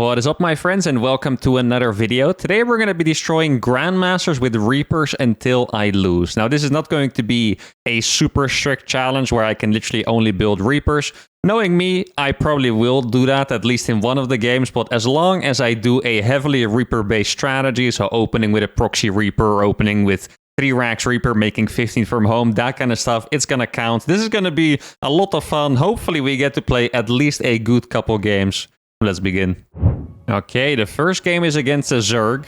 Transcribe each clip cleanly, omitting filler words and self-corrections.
What is up, my friends, and welcome to another video. Today we're going to be destroying Grandmasters with Reapers until I lose. Now, this is not going to be a super strict challenge where I can literally only build Reapers. Knowing me, I probably will do that, at least in one of the games, but as long as I do a heavily Reaper-based strategy, so opening with a proxy Reaper, opening with 3 racks Reaper, making 15 from home, that kind of stuff, it's gonna count. This is gonna be a lot of fun. Hopefully we get to play at least a good couple games. Let's begin. Okay, the first game is against a Zerg.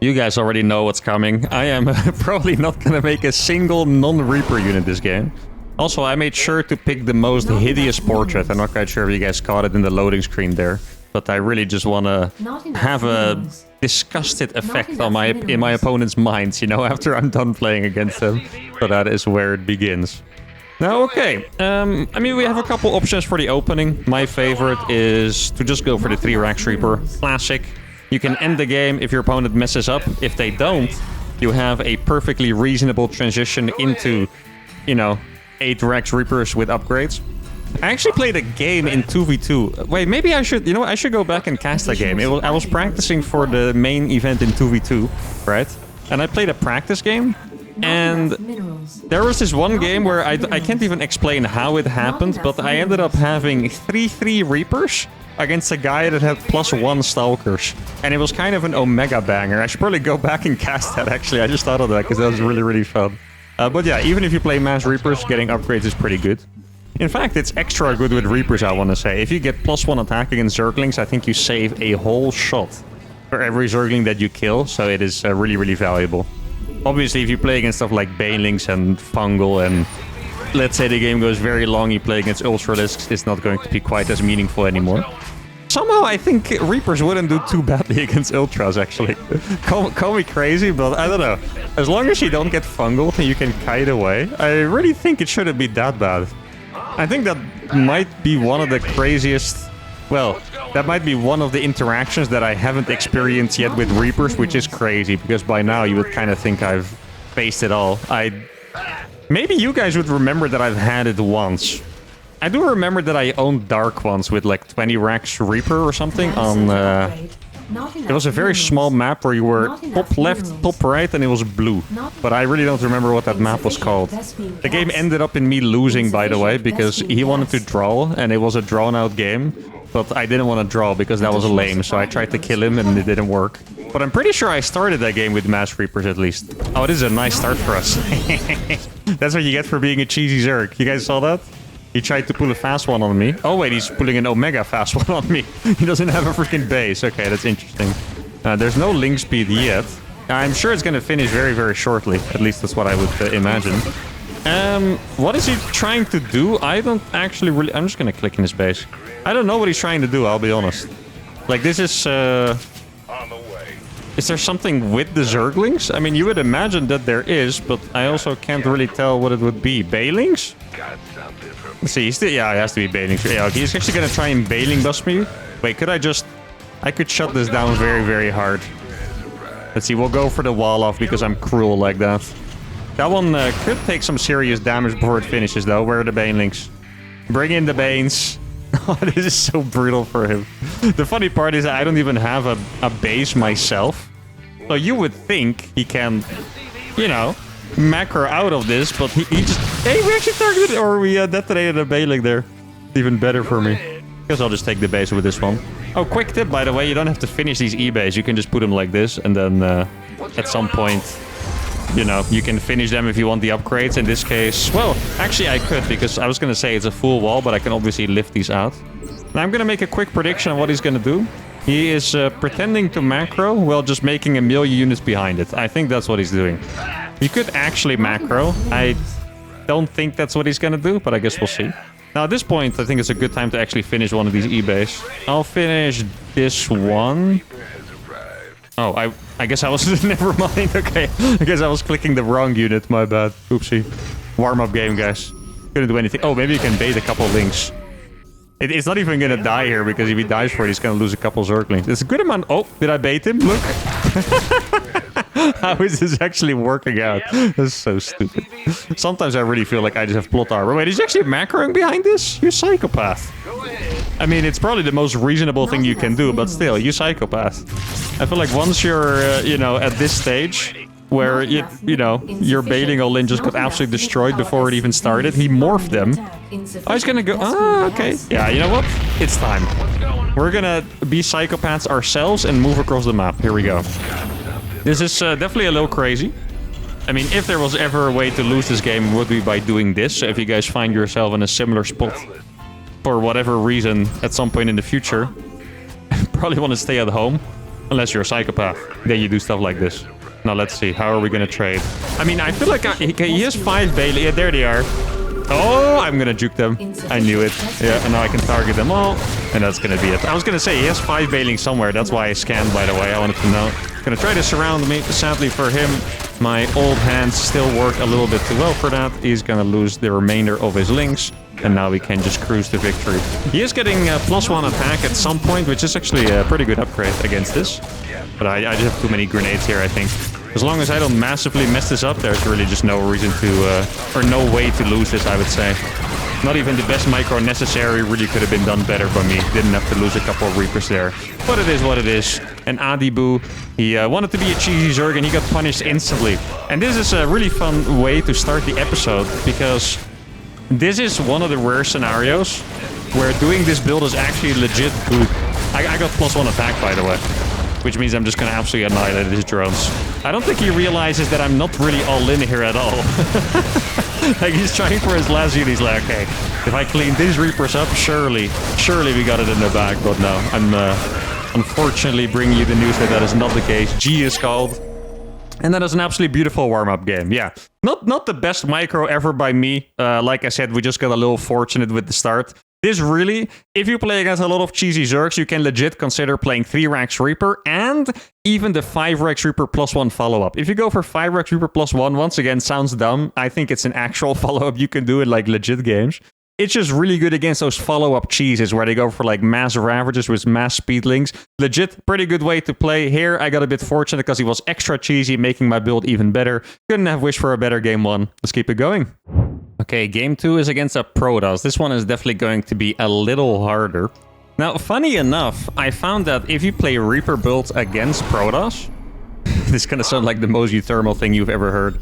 You guys already know what's coming. I am probably not gonna make a single non-Reaper unit this game. Also, I made sure to pick the most hideous portrait. I'm not quite sure if you guys caught it in the loading screen there, but I really just want to have a disgusted effect on in my opponent's minds, you know, after I'm done playing against them. So that is where it begins. Now, okay, I mean, we have a couple options for the opening. My favorite is to just go for the 3 racks Reaper. Classic. You can end the game if your opponent messes up. If they don't, you have a perfectly reasonable transition into, you know, 8 racks Reapers with upgrades. I actually played a game in 2v2. Wait, maybe I should, you know what, I should go back and cast that game. I was practicing for the main event in 2v2, right? And I played a practice game. And there was this one game where I can't even explain how it happened, but I ended up having 3-3 Reapers against a guy that had +1 Stalkers. And it was kind of an Omega banger. I should probably go back and cast that, actually. I just thought of that because that was really, really fun. But yeah, even if you play mass Reapers, getting upgrades is pretty good. In fact, it's extra good with Reapers, I want to say. If you get +1 attack against Zerglings, I think you save a whole shot for every Zergling that you kill. So it is really, really valuable. Obviously, if you play against stuff like Banelings and Fungal, and let's say the game goes very long, you play against Ultralisks, it's not going to be quite as meaningful anymore. Somehow, I think Reapers wouldn't do too badly against Ultras, actually. Call me crazy, but I don't know. As long as you don't get Fungal and you can kite away, I really think it shouldn't be that bad. I think that might be one of the craziest... Well, that might be one of the interactions that I haven't experienced yet with Reapers, which is crazy, because by now you would kind of think I've faced it all. Maybe you guys would remember that I've had it once. I do remember that I owned Dark once with like 20 racks Reaper or something on... It was a very small map where you were top left, top right, and it was blue. But I really don't remember what that map was called. The game ended up in me losing, by the way, because he wanted to draw, and it was a drawn-out game. But I didn't want to draw because that was lame, so I tried to kill him and it didn't work. But I'm pretty sure I started that game with mass Reapers at least. Oh, this is a nice start for us. That's what you get for being a cheesy Zerg. You guys saw that? He tried to pull a fast one on me. Oh wait, he's pulling an Omega fast one on me. He doesn't have a freaking base. Okay, that's interesting. There's no link speed yet. I'm sure it's going to finish very, very shortly. At least that's what I would imagine. What is he trying to do? I don't actually really... I'm just going to click in his base. I don't know what he's trying to do, I'll be honest. Like, this is... Is there something with the Zerglings? I mean, you would imagine that there is, but I also can't really tell what it would be. Banelings? Let's see, yeah, it has to be Banelings. Yeah, okay, he's actually going to try and Baneling bust me. Wait, could I just... I could shut this down very, very hard. Let's see, we'll go for the wall off because I'm cruel like that. That one could take some serious damage before it finishes, though. Where are the Banelings? Bring in the Banes. Oh, this is so brutal for him. The funny part is I don't even have a base myself. So you would think he can, you know, macro out of this, but he just... Hey, we actually targeted, or we detonated a Baneling there. Even better for me. Guess I'll just take the base with this one. Oh, quick tip, by the way, you don't have to finish these E-bays. You can just put them like this, and then at some point... You know, you can finish them if you want the upgrades. In this case, well, actually I could, because I was going to say it's a full wall, but I can obviously lift these out. Now I'm going to make a quick prediction on what he's going to do. He is pretending to macro while just making a million units behind it. I think that's what he's doing. He could actually macro. I don't think that's what he's going to do, but I guess we'll see. Now at this point, I think it's a good time to actually finish one of these E-bays. I'll finish this one. Oh, I guess I was... Never mind, okay. I guess I was clicking the wrong unit, my bad. Oopsie. Warm-up game, guys. Couldn't do anything. Oh, maybe you can bait a couple links. It's not even gonna die here, because if he dies for it, he's gonna lose a couple Zerglings. It's a good amount... Oh, did I bait him? Look. How is this actually working out? That's so stupid. Sometimes I really feel like I just have plot armor. Wait, is he actually macroing behind this? You psychopath. I mean, it's probably the most reasonable thing you can do, but still, you psychopath. I feel like once you're, you know, at this stage where, you know, your bailing all in just got absolutely destroyed before it even started, he morphed them. I was gonna go, okay. Yeah, you know what? It's time. We're gonna be psychopaths ourselves and move across the map. Here we go. This is definitely a little crazy. I mean, if there was ever a way to lose this game, it would be by doing this. So if you guys find yourself in a similar spot for whatever reason at some point in the future, probably want to stay at home. Unless you're a psychopath. Then you do stuff like this. Now let's see. How are we going to trade? I mean, I feel like he has 5 bailing. Yeah, there they are. Oh, I'm going to juke them. I knew it. Yeah, and now I can target them all. And that's going to be it. I was going to say, he has 5 bailing somewhere. That's why I scanned, by the way. I wanted to know. Going to try to surround me. Sadly for him, my old hands still work a little bit too well for that. He's going to lose the remainder of his links. And now we can just cruise to victory. He is getting +1 attack at some point, which is actually a pretty good upgrade against this. But I just have too many grenades here, I think. As long as I don't massively mess this up, there's really just no reason to, or no way to lose this, I would say. Not even the best micro necessary really could have been done better by me. Didn't have to lose a couple of Reapers there. But it is what it is. And Adibu, he wanted to be a cheesy Zerg and he got punished instantly. And this is a really fun way to start the episode, because this is one of the rare scenarios where doing this build is actually legit good. I got +1 attack, by the way. Which means I'm just going to absolutely annihilate his drones. I don't think he realizes that I'm not really all in here at all. Like, he's trying for his last unit. He's like, okay, if I clean these Reapers up, surely we got it in the bag. But no, I'm unfortunately bringing you the news that is not the case. G is called. And that is an absolutely beautiful warm-up game. Yeah, not the best micro ever by me. Like I said, we just got a little fortunate with the start. This really, if you play against a lot of cheesy Zergs, you can legit consider playing 3 Rax Reaper and even the 5 Rax Reaper +1 follow-up. If you go for 5 Rax Reaper +1, once again, sounds dumb. I think it's an actual follow-up you can do in like legit games. It's just really good against those follow-up cheeses where they go for like mass Ravagers with mass speedlings. Legit, pretty good way to play. Here, I got a bit fortunate because he was extra cheesy, making my build even better. Couldn't have wished for a better game 1. Let's keep it going. Okay, game 2 is against a Protoss. This one is definitely going to be a little harder. Now, funny enough, I found that if you play Reaper builds against Protoss, this is going to sound like the most uThermal thing you've ever heard.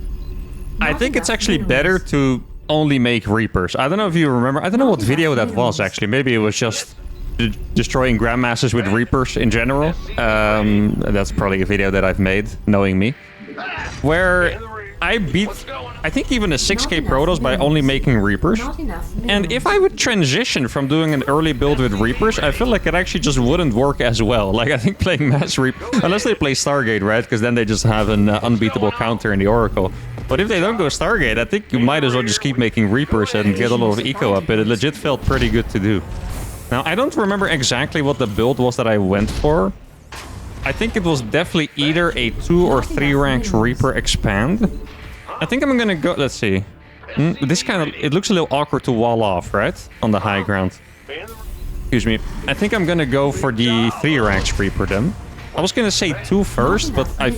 I think it's actually better to only make Reapers. I don't know if you remember. I don't know what video that was, actually. Maybe it was just destroying Grandmasters with Reapers in general. That's probably a video that I've made, knowing me. Where I beat, I think, even a 6k Protoss by only making Reapers. And if I would transition from doing an early build with Reapers, I feel like it actually just wouldn't work as well. Like, I think playing Mass Reaper, unless they play Stargate, right? Because then they just have an unbeatable counter in the Oracle. But if they don't go Stargate, I think you might as well just keep making Reapers and get a lot of eco up. But it legit felt pretty good to do. Now, I don't remember exactly what the build was that I went for. I think it was definitely either a 2 or 3 ranks Reaper expand. I think I'm gonna go, let's see. This kind of, it looks a little awkward to wall off, right? On the high ground. Excuse me. I think I'm gonna go for the 3 ranks Reaper then. I was gonna say 2 first, but I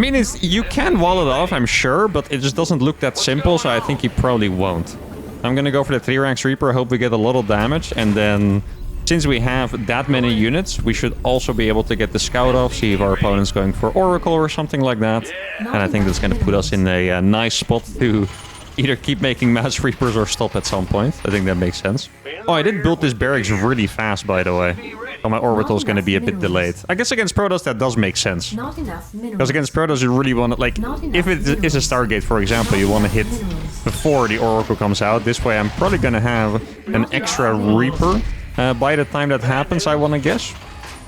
mean, you can wall it off, I'm sure, but it just doesn't look that simple, so I think he probably won't. I'm gonna go for the 3 ranks Reaper, hope we get a lot of damage, and then since we have that many units, we should also be able to get the scout off, see if our opponent's going for Oracle or something like that. And I think that's gonna put us in a nice spot to either keep making mass Reapers or stop at some point. I think that makes sense. Oh, I did build this barracks really fast, by the way. So my orbital is going to be a bit delayed. I guess against Protoss that does make sense. Because against Protoss you really want to, like, if it is a Stargate, for example, you want to hit before the Oracle comes out. This way I'm probably going to have an extra Reaper by the time that happens, I want to guess.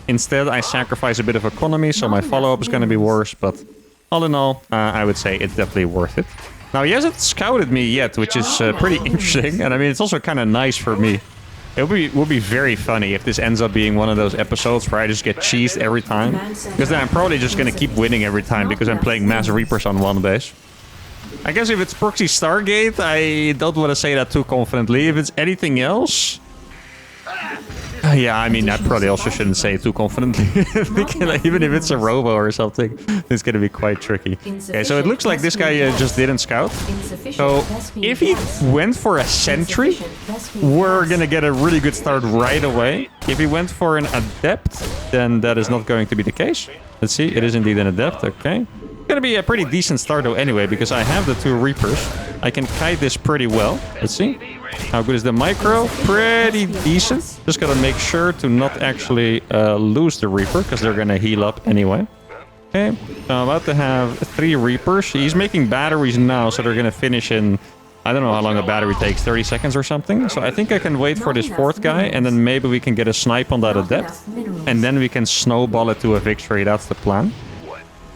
Instead, I sacrifice a bit of economy, so my follow-up is going to be worse. But all in all, I would say it's definitely worth it. Now, he hasn't scouted me yet, which is pretty interesting. And I mean, it's also kind of nice for me. It would be very funny if this ends up being one of those episodes where I just get cheesed every time. Because then I'm probably just going to keep winning every time because I'm playing Mass Reapers on one base. I guess if it's proxy Stargate, I don't want to say that too confidently. If it's anything else... Yeah, I mean, I probably also shouldn't say it too confidently. Thinking like, even if it's a robo or something, it's going to be quite tricky. Okay, so it looks like this guy just didn't scout. So if he went for a sentry, we're going to get a really good start right away. If he went for an adept, then that is not going to be the case. Let's see, it is indeed an adept, okay. It's going to be a pretty decent start though anyway, because I have the 2 Reapers. I can kite this pretty well. Let's see. How good is the micro? Pretty decent. Just gotta make sure to not actually lose the Reaper, because they're gonna heal up anyway. Okay, so I'm about to have 3 Reapers. He's making batteries now, so they're gonna finish in... I don't know how long a battery takes, 30 seconds or something. So I think I can wait for this 4th guy, and then maybe we can get a snipe on that adept. And then we can snowball it to a victory. That's the plan.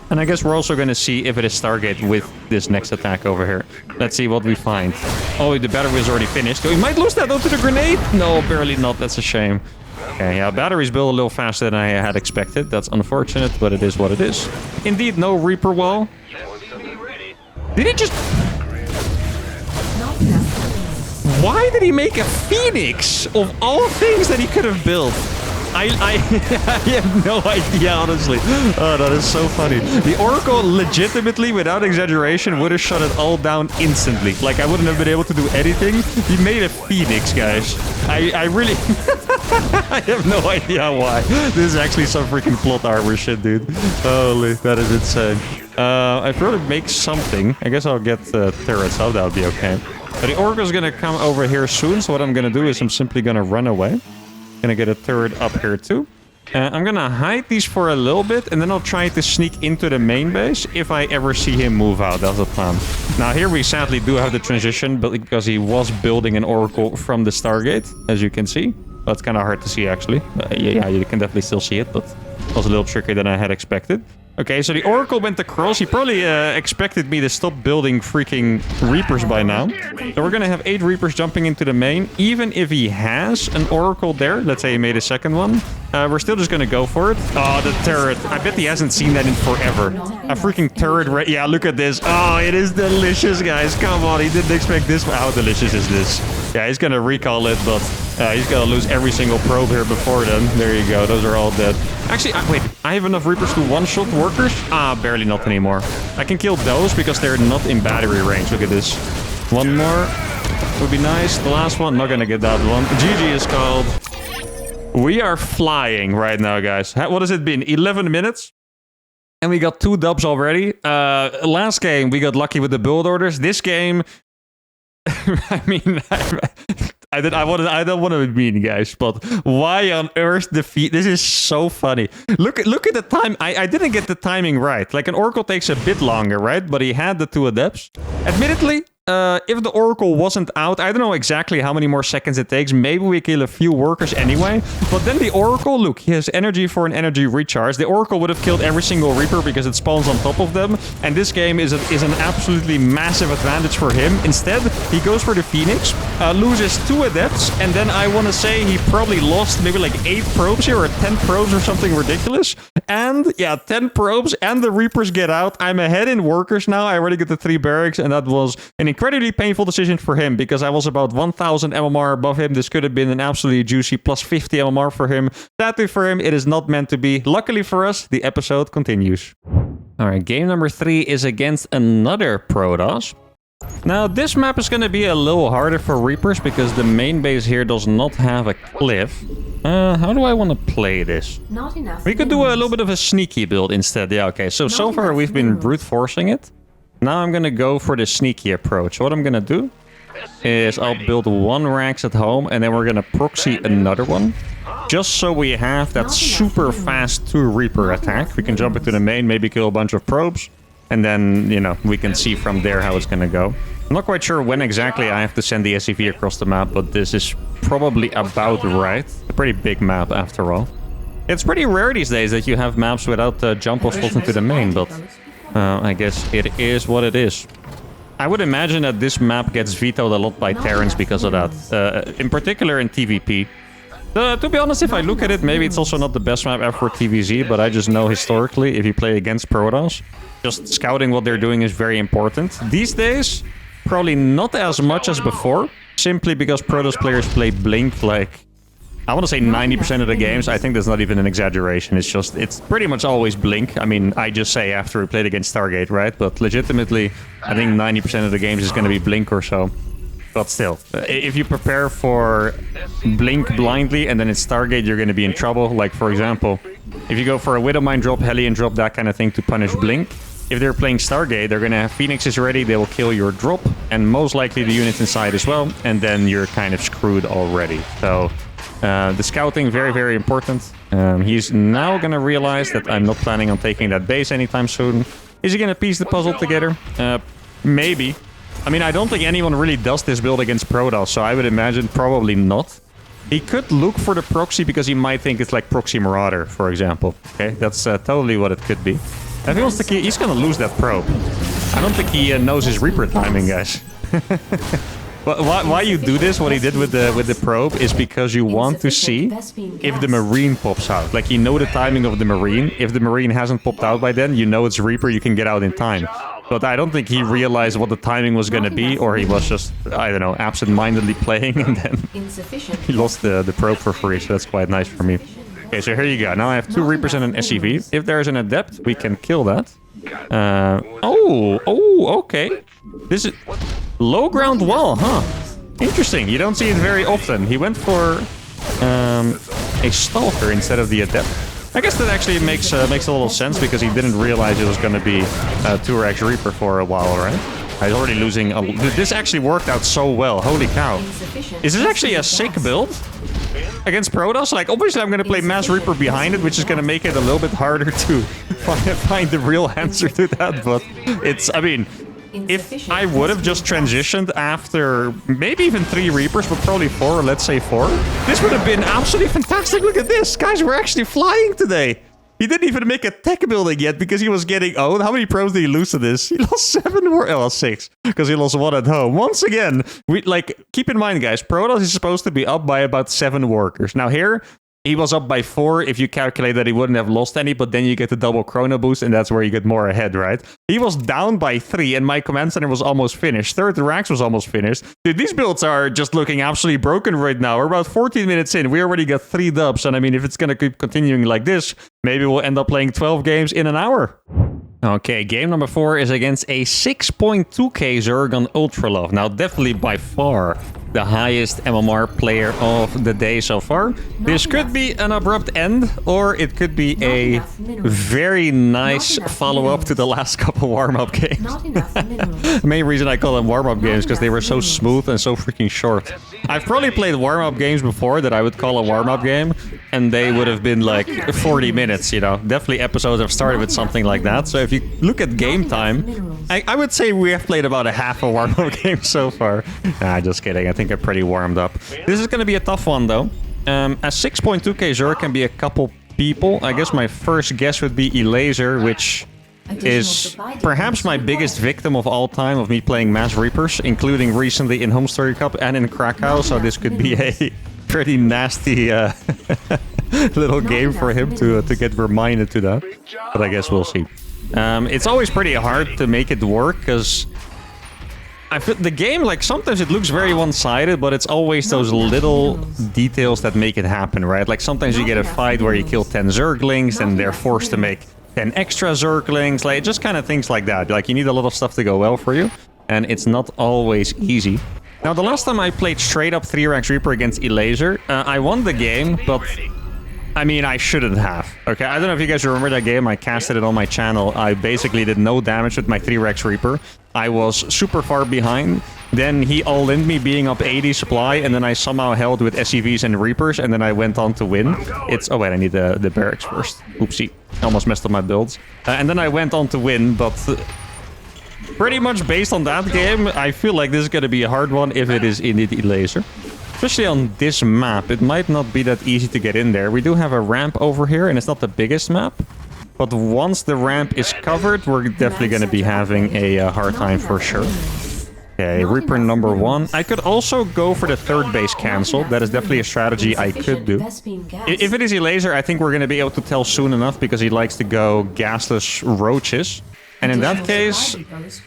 And I guess we're also going to see if it is Stargate with this next attack over here. Let's see what we find. Oh, the battery is already finished. Oh, we might lose that onto the grenade. No, barely not. That's a shame. Okay, yeah, batteries build a little faster than I had expected. That's unfortunate, but it is what it is. Indeed, no Reaper wall. Did he just... Why did he make a Phoenix of all things that he could have built? I have no idea, honestly. Oh, that is so funny. The Oracle legitimately, without exaggeration, would have shut it all down instantly. Like, I wouldn't have been able to do anything. He made a Phoenix, guys. I really... I have no idea why. This is actually some freaking plot armor shit, dude. Holy, that is insane. I'd probably make something. I guess I'll get turrets out. That would be okay. But the Oracle's gonna come over here soon, so what I'm gonna do is I'm simply gonna run away. Gonna get a turret up here too. I'm gonna hide these for a little bit, and then I'll try to sneak into the main base if I ever see him move out. That's the plan. Now here we sadly do have the transition, but because he was building an Oracle from the Stargate, as you can see. That's kind of hard to see actually. Yeah, you can definitely still see it, but it was a little trickier than I had expected. Okay, so the Oracle went across. He probably expected me to stop building freaking Reapers by now. So we're gonna have 8 Reapers jumping into the main. Even if he has an Oracle there, let's say he made a second one, we're still just gonna go for it. Oh, the turret. I bet he hasn't seen that in forever. A freaking turret. Yeah, look at this. Oh, it is delicious, guys. Come on, he didn't expect this. How delicious is this? Yeah, he's gonna recall it, but he's gonna lose every single probe here before then. There you go. Those are all dead. Actually, wait. I have enough Reapers to one-shot workers? Ah, barely not anymore. I can kill those because they're not in battery range. Look at this. One more would be nice. The last one, not gonna get that one. GG is called. We are flying right now, guys. What has it been? 11 minutes? And we got 2 dubs already. Last game, we got lucky with the build orders. This game... I mean, I don't want to be mean, guys, but why on earth defeat? This is so funny. Look at the time. I didn't get the timing right. Like, an Oracle takes a bit longer, right? But he had the 2 adepts. Admittedly, if the Oracle wasn't out, I don't know exactly how many more seconds it takes. Maybe we kill a few workers anyway. But then the Oracle, look, he has energy for an energy recharge. The Oracle would have killed every single Reaper because it spawns on top of them. And this game is an absolutely massive advantage for him. Instead, he goes for the Phoenix, loses 2 adepts, and then I want to say he probably lost maybe like 8 probes here or 10 probes or something ridiculous. And yeah, 10 probes and the Reapers get out. I'm ahead in workers now. I already get the 3 barracks, and that was an incredibly painful decision for him because I was about 1000 MMR above him. This could have been an absolutely juicy plus 50 MMR for him. Sadly for him, it is not meant to be. Luckily for us, the episode continues. All right, game number 3 is against another Protoss. Now, this map is going to be a little harder for Reapers because the main base here does not have a cliff. How do I want to play this? Not enough. We could do a little bit of a sneaky build instead. Yeah, okay. So far we've been brute forcing it. Now I'm going to go for the sneaky approach. What I'm going to do is I'll build 1 Rax at home and then we're going to proxy another one. Just so we have that super fast 2 Reaper attack. We can jump into the main, maybe kill a bunch of probes. And then, you know, we can see from there how it's going to go. I'm not quite sure when exactly I have to send the SCV across the map, but this is probably about right. A pretty big map after all. It's pretty rare these days that you have maps without jump off spots into the main, but I guess it is what it is. I would imagine that this map gets vetoed a lot by Terrans because of that. In particular in TVP. To be honest, if I look at it, maybe it's also not the best map ever for TVZ, but I just know historically, if you play against Protoss, just scouting what they're doing is very important. These days, probably not as much as before, simply because Protoss players play Blink like I want to say 90% of the games, I think that's not even an exaggeration. It's pretty much always Blink. I mean, I just say after we played against Stargate, right? But legitimately, I think 90% of the games is going to be Blink or so. But still, if you prepare for Blink blindly and then it's Stargate, you're going to be in trouble. Like, for example, if you go for a Widowmine drop, Hellion drop, that kind of thing to punish Blink, if they're playing Stargate, they're going to have Phoenixes ready, they will kill your drop, and most likely the units inside as well, and then you're kind of screwed already. So... the scouting, very, very important. He's now going to realize that I'm not planning on taking that base anytime soon. Is he going to piece the puzzle together? Maybe. I mean, I don't think anyone really does this build against Protoss, so I would imagine probably not. He could look for the proxy because he might think it's like Proxy Marauder, for example. Okay, that's totally what it could be. If he wants to, he's going to lose that probe. I don't think he knows his Reaper timing, guys. Why you do this, what he did with the probe, is because you want to see if the Marine pops out. Like, you know the timing of the Marine. If the Marine hasn't popped out by then, you know it's Reaper, you can get out in time. But I don't think he realized what the timing was going to be, or he was just, I don't know, absent-mindedly playing, and then he lost the probe for free, so that's quite nice for me. Okay, so here you go. Now I have 2 Reapers and an SCV. If there's an Adept, we can kill that. Okay. This is... Low ground wall, huh? Interesting. You don't see it very often. He went for a Stalker instead of the Adept. I guess that actually makes a little sense because he didn't realize it was going to be a 2x Reaper for a while, right? He's already losing a... This actually worked out so well. Holy cow. Is this actually a sick build against Protoss? Like, obviously I'm going to play Mass Reaper behind it, which is going to make it a little bit harder to find the real answer to that. But it's... I mean... If I would have just transitioned after maybe even 3 Reapers, but probably 4, let's say 4, this would have been absolutely fantastic. Look at this. Guys, we're actually flying today. He didn't even make a tech building yet because he was getting owned. How many probes did he lose to this? He lost 7 more. Oh, 6, because he lost 1 at home. Once again, keep in mind, guys, Protoss is supposed to be up by about 7 workers. Now here... He was up by 4 if you calculate that he wouldn't have lost any, but then you get the double chrono boost, and that's where you get more ahead, right? He was down by 3, and my command center was almost finished. 3rd Rax was almost finished. Dude, these builds are just looking absolutely broken right now. We're about 14 minutes in. We already got 3 dubs, and I mean, if it's going to keep continuing like this, maybe we'll end up playing 12 games in an hour. Okay, game number 4 is against a 6.2k Zerg Ultralove. Now, definitely by far the highest MMR player of the day so far. This could be an abrupt end, or it could be a very nice follow-up to the last couple warm-up games. The main reason I call them warm-up games because they were so smooth and so freaking short. I've probably played warm-up games before that I would call a warm-up game, and they would have been like 40 minutes, you know. Definitely episodes have started with something like that. So if you look at game time, I would say we have played about a half a warm-up game so far. Nah, just kidding. I think I'm pretty warmed up. This is going to be a tough one, though. A 6.2k Zerg can be a couple people. I guess my first guess would be Elaser, which is perhaps my biggest victim of all time of me playing Mass Reapers, including recently in Home Story Cup and in Krakow, so this could be a pretty nasty little game for him to get reminded to that. But I guess we'll see. It's always pretty hard to make it work, because the game, like, sometimes it looks very one-sided, but it's always those little details that make it happen, right? Like, sometimes you get a fight where you kill 10 Zerglings, and they're forced to make 10 extra Zerglings, like, just kind of things like that. Like, you need a lot of stuff to go well for you, and it's not always easy. Now, the last time I played straight-up 3-Rax Reaper against Elaser, I won the game, but... I mean, I shouldn't have. Okay, I don't know if you guys remember that game. I casted it on my channel. I basically did no damage with my 3-Rax Reaper. I was super far behind. Then he all-in me being up 80 supply, and then I somehow held with SCVs and Reapers, and then I went on to win. Oh wait, I need the barracks first. Oopsie. Almost messed up my builds. And then I went on to win, but... pretty much based on that game, I feel like this is going to be a hard one if it is indeed Elaser. Especially on this map, it might not be that easy to get in there. We do have a ramp over here, and it's not the biggest map. But once the ramp is covered, we're definitely going to be having a hard time for sure. Okay, Reaper number 1. I could also go for the 3rd base cancel. That is definitely a strategy I could do. If it is Elaser, I think we're going to be able to tell soon enough, because he likes to go gasless roaches. And in that case,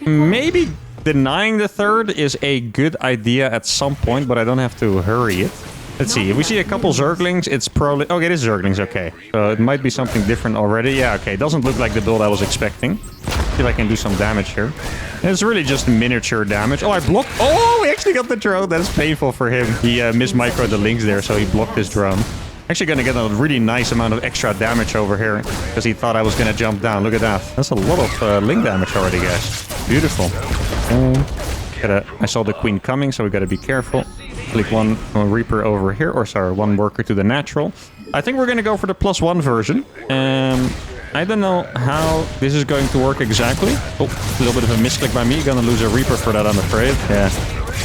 maybe... denying the 3rd is a good idea at some point, but I don't have to hurry it. Let's see. If we see a couple Zerglings, it's probably... Okay, it is Zerglings, okay. So it might be something different already. Yeah, okay. It doesn't look like the build I was expecting. See if I can do some damage here. And it's really just miniature damage. Oh, I blocked... Oh, we actually got the drone. That's painful for him. He mismicroed the links there, so he blocked his drone. Actually going to get a really nice amount of extra damage over here because he thought I was going to jump down. Look at that. That's a lot of link damage already, guys. Beautiful. I saw the queen coming, so we got to be careful. Click one Reaper over here, or sorry, one worker to the natural. I think we're going to go for the +1 version. I don't know how this is going to work exactly. Oh, a little bit of a misclick by me. Gonna lose a Reaper for that, I'm afraid. Yeah.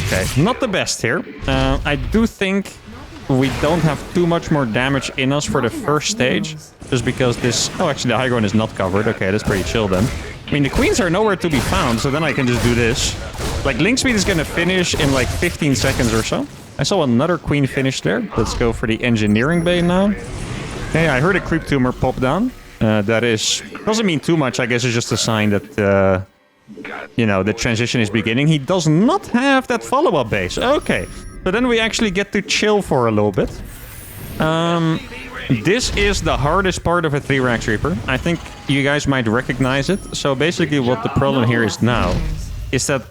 Okay, not the best here. I do think we don't have too much more damage in us for the first stage. Just because this... Oh, actually, the high ground is not covered. Okay, that's pretty chill then. I mean, the queens are nowhere to be found, so then I can just do this. Like, link speed is gonna finish in like 15 seconds or so. I saw another queen finish there. Let's go for the engineering bay now. Okay, I heard a creep tumor pop down. That is... Doesn't mean too much, I guess it's just a sign that, you know, the transition is beginning. He does not have that follow-up base. Okay. So then we actually get to chill for a little bit. This is the hardest part of a 3-Rax Reaper. I think you guys might recognize it. So basically what the problem here is now is that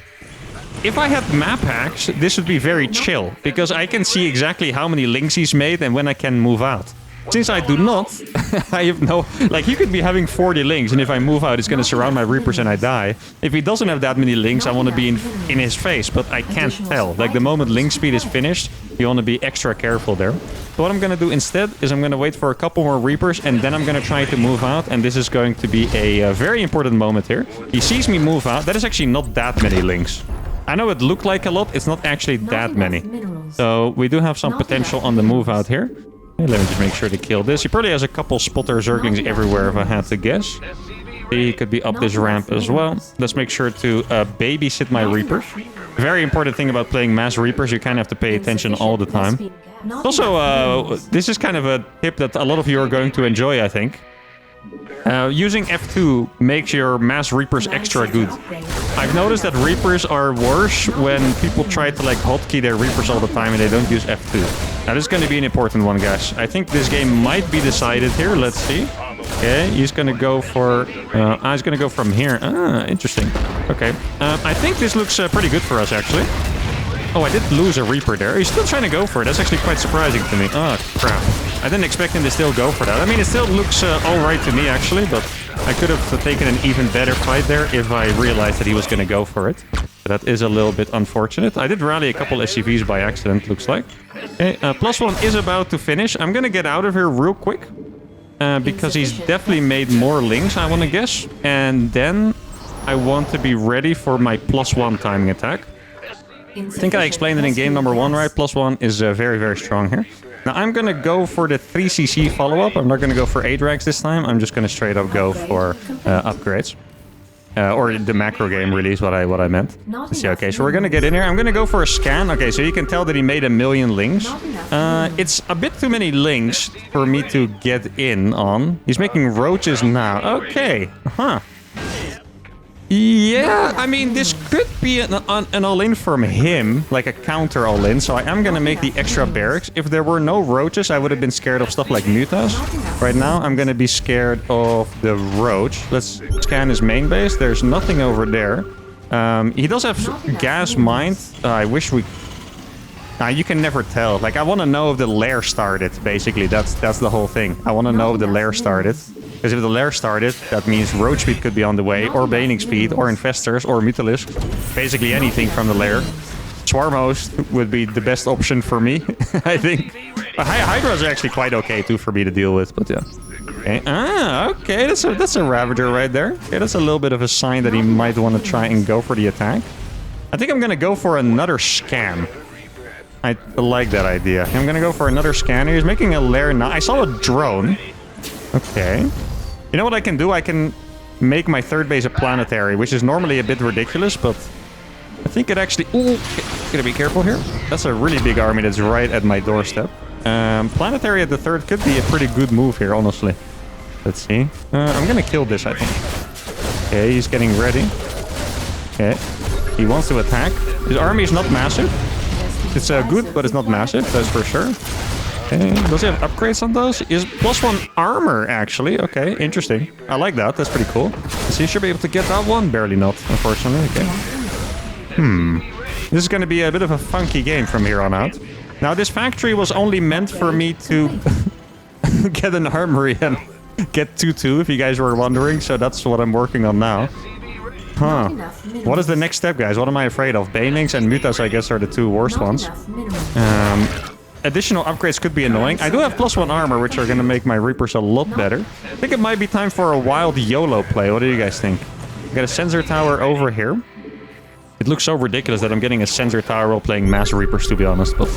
if I had map hacks, this would be very chill. Because I can see exactly how many links he's made and when I can move out. Since I do not, I have no... Like, he could be having 40 links, and if I move out, it's going to surround my Reapers and I die. If he doesn't have that many links, I want to be in his face, but I can't tell. Like, the moment link speed is finished, you want to be extra careful there. So what I'm going to do instead is I'm going to wait for a couple more Reapers, and then I'm going to try to move out, and this is going to be a very important moment here. He sees me move out. That is actually not that many links. I know it looked like a lot, it's not actually that many. So we do have some potential on the move out here. Let me just make sure to kill this. He probably has a couple spotter Zerglings everywhere, if I had to guess. He could be up this ramp as well. Let's make sure to babysit my Reapers. Very important thing about playing mass Reapers, you kind of have to pay attention all the time. Also, this is kind of a tip that a lot of you are going to enjoy, I think. Using F2 makes your mass Reapers extra good. I've noticed that Reapers are worse when people try to like hotkey their Reapers all the time and they don't use F2. Now this is going to be an important one, guys. I think this game might be decided here. Let's see. Okay, he's going to go for... he's going to go from here. Ah, interesting. Okay. I think this looks pretty good for us, actually. Oh, I did lose a Reaper there. He's still trying to go for it. That's actually quite surprising to me. Oh, crap. I didn't expect him to still go for that. I mean, it still looks alright to me, actually, but I could have taken an even better fight there if I realized that he was going to go for it. But that is a little bit unfortunate. I did rally a couple SCVs by accident, looks like. Okay, +1 is about to finish. I'm going to get out of here real quick. Because he's definitely made more links, I want to guess. And then I want to be ready for my +1 timing attack. I think I explained it in game number 1, right? +1 is very, very strong here. Now, I'm going to go for the 3cc follow-up. I'm not going to go for 8 racks this time. I'm just going to straight up go for upgrades. Or the macro game release, what I meant. Let's see, okay, so we're going to get in here. I'm going to go for a scan. Okay, so you can tell that he made 1 million links. It's a bit too many links for me to get in on. He's making roaches now. Okay, huh. Yeah, I mean, this could be an all-in from him, like a counter all-in, so I am going to make the extra barracks. If there were no roaches, I would have been scared of stuff like mutas. Right now, I'm going to be scared of the roach. Let's scan his main base. There's nothing over there. He does have gas mined. I wish we... you can never tell. Like, I want to know if the lair started, basically. That's the whole thing. I want to know if the lair started. Because if the lair started, that means roach speed could be on the way, or baning speed, or infestors, or mutalisk. Basically anything from the lair. Swarm host would be the best option for me, I think. Hydras are actually quite okay too for me to deal with, but yeah. Okay. Okay, that's a Ravager right there. Okay, that's a little bit of a sign that he might want to try and go for the attack. I think I'm going to go for another scan. I like that idea. I'm going to go for another scanner. He's making a lair now. I saw a drone. Okay. You know what I can do? I can make my third base a planetary, which is normally a bit ridiculous, but I think it actually... Ooh, gotta be careful here. That's a really big army that's right at my doorstep. Planetary at the third could be a pretty good move here, honestly. Let's see. I'm gonna kill this, I think. Okay, he's getting ready. Okay. He wants to attack. His army is not massive. It's good, but it's not massive, that's for sure. Okay. Does he have upgrades on those? Is +1 armor, actually. Okay, interesting. I like that. That's pretty cool. So you should be able to get that one. Barely not, unfortunately. Okay. This is going to be a bit of a funky game from here on out. Now, this factory was only meant for me to get an armory and get 2-2, if you guys were wondering. So that's what I'm working on now. Huh. What is the next step, guys? What am I afraid of? Banelings and mutas, I guess, are the two worst ones. Additional upgrades could be annoying. I do have +1 armor, which are going to make my Reapers a lot better. I think it might be time for a wild YOLO play. What do you guys think? I got a sensor tower over here. It looks so ridiculous that I'm getting a sensor tower while playing Mass Reapers, to be honest. But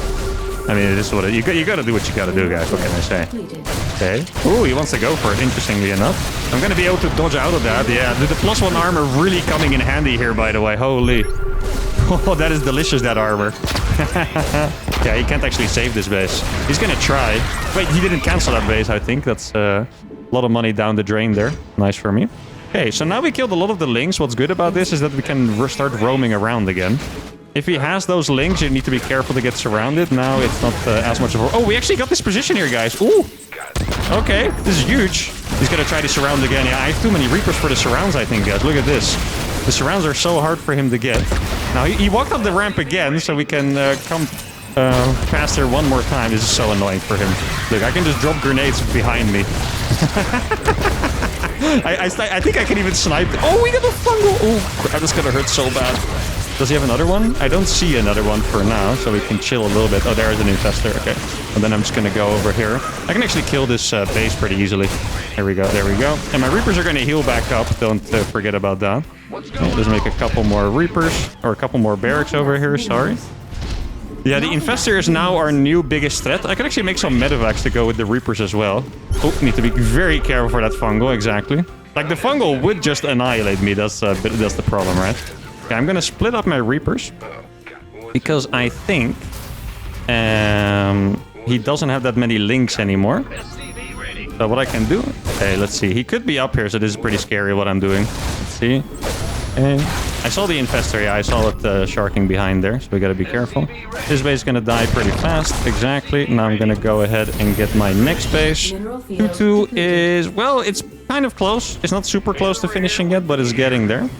I mean, it is what it is. You got to do what you got to do, guys. What can I say? Okay. Ooh, he wants to go for it, interestingly enough. I'm going to be able to dodge out of that. Yeah, the +1 armor really coming in handy here, by the way. Holy. Oh, that is delicious, that armor. Yeah, he can't actually save this base. He's gonna try. Wait, he didn't cancel that base, I think. That's a lot of money down the drain there. Nice for me. Okay, so now we killed a lot of the lings. What's good about this is that we can start roaming around again. If he has those lings, you need to be careful to get surrounded. Now it's not as much of a... Oh, we actually got this position here, guys. Ooh. Okay, this is huge. He's gonna try to surround again. Yeah, I have too many Reapers for the surrounds, I think, guys. Look at this. The surrounds are so hard for him to get. Now, he walked up the ramp again, so we can come faster one more time. This is so annoying for him. Look, I can just drop grenades behind me. I think I can even snipe. Oh, we got a fungal. Oh, crap, that's gonna hurt so bad. Does he have another one? I don't see another one for now, so we can chill a little bit. Oh, there is an infestor. Okay. And then I'm just gonna go over here. I can actually kill this base pretty easily. There we go. There we go. And my Reapers are gonna heal back up. Don't forget about that. Okay, let's make a couple more Reapers, or a couple more barracks over here. Sorry. Yeah, the infestor is now our new biggest threat. I can actually make some medevacs to go with the Reapers as well. Oh, need to be very careful for that fungal. Exactly. Like the fungal would just annihilate me. That's the problem, right? Okay, I'm gonna split up my Reapers because I think he doesn't have that many links anymore. So what I can do... Okay, let's see. He could be up here, so this is pretty scary what I'm doing. Let's see. Okay. I saw the infestor. Yeah, I saw it sharking behind there, so we gotta be careful. This base is gonna die pretty fast. Exactly. Now I'm gonna go ahead and get my next base. 2-2 is... Well, it's kind of close. It's not super close to finishing yet, but it's getting there.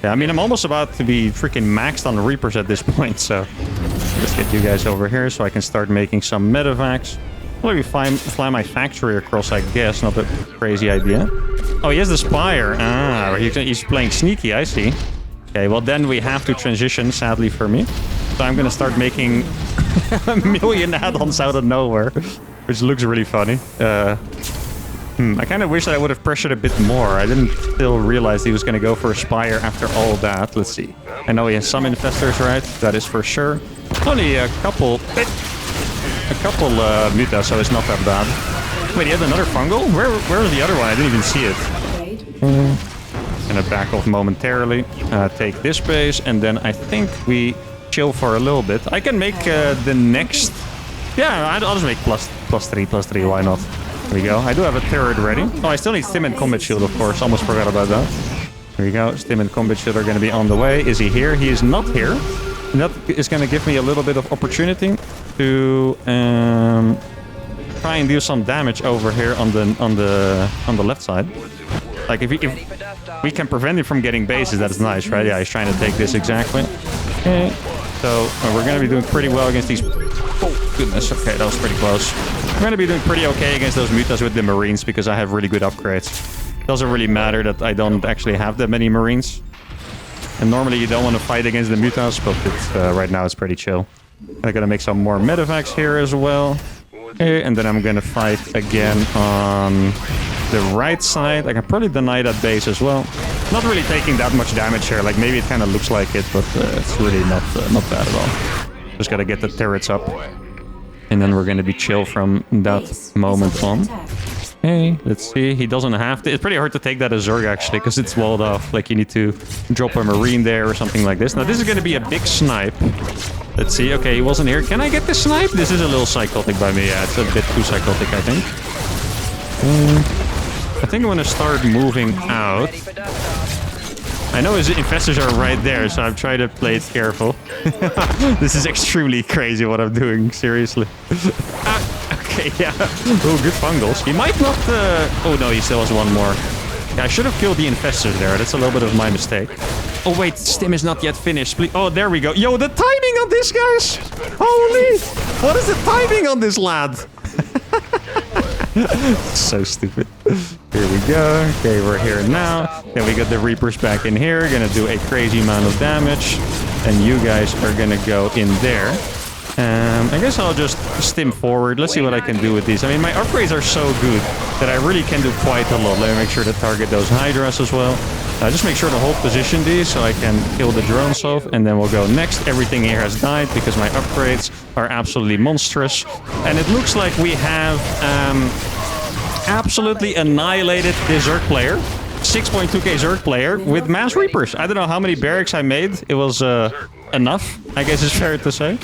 Yeah, I mean, I'm almost about to be freaking maxed on Reapers at this point, so... Let's get you guys over here so I can start making some medevacs. Maybe fly my factory across, I guess. Not a crazy idea. Oh, he has the Spire. Ah, he's playing sneaky, I see. Okay, well then we have to transition, sadly for me. So I'm gonna start making a million add-ons out of nowhere. Which looks really funny. I kind of wish that I would have pressured a bit more. I didn't still realize he was going to go for a Spire after all that. Let's see. I know he has some infestors, right? That is for sure. Only a couple mutas, so it's not that bad. Wait, he had another fungal? Where was the other one? I didn't even see it. Gonna back off momentarily. Take this base, and then I think we chill for a little bit. I can make the next... Yeah, I'll just make plus 3, why not? There we go. I do have a turret ready. Oh, I still need Stim and Combat Shield, of course. Almost forgot about that. There we go. Stim and Combat Shield are going to be on the way. Is he here? He is not here. And that is going to give me a little bit of opportunity to try and do some damage over here on the left side. Like if we can prevent him from getting bases, that is nice, right? Yeah, he's trying to take this exactly. Okay. So we're going to be doing pretty well against these... Oh, goodness. Okay, that was pretty close. I'm going to be doing pretty okay against those mutas with the Marines because I have really good upgrades. It doesn't really matter that I don't actually have that many Marines. And normally you don't want to fight against the mutas, but it's, right now it's pretty chill. I'm going to make some more medevacs here as well. Okay, and then I'm going to fight again on the right side. I can probably deny that base as well. Not really taking that much damage here. Like maybe it kind of looks like it, but it's really not bad at all. Just got to get the turrets up. And then we're going to be chill from that moment on. Hey, let's see. He doesn't have to. It's pretty hard to take that as Zerg, actually, because it's walled off. Like, you need to drop a Marine there or something like this. Now, this is going to be a big snipe. Let's see. Okay, he wasn't here. Can I get the snipe? This is a little psychotic by me. Yeah, it's a bit too psychotic, I think. I think I'm going to start moving out. I know his infestors are right there, so I'm trying to play it careful. This is extremely crazy what I'm doing, seriously. Okay, yeah. Oh, good fungals. He might not... Oh, no, he still has one more. Yeah, I should have killed the infestors there. That's a little bit of my mistake. Oh, wait. Stim is not yet finished. Please. Oh, there we go. Yo, the timing on this, guys! Holy! What is the timing on this lad? So stupid. Here we go. Okay, we're here now. Then we got the Reapers back in here. Gonna do a crazy amount of damage. And you guys are gonna go in there. I guess I'll just stim forward. Let's see what I can do with these. I mean, my upgrades are so good that I really can do quite a lot. Let me make sure to target those Hydras as well. Just make sure to hold position these so I can kill the drones off. And then we'll go next. Everything here has died because my upgrades are absolutely monstrous. And it looks like we have absolutely annihilated this Zerg player. 6.2k Zerg player with Mass Reapers. I don't know how many barracks I made. It was enough, I guess it's fair to say.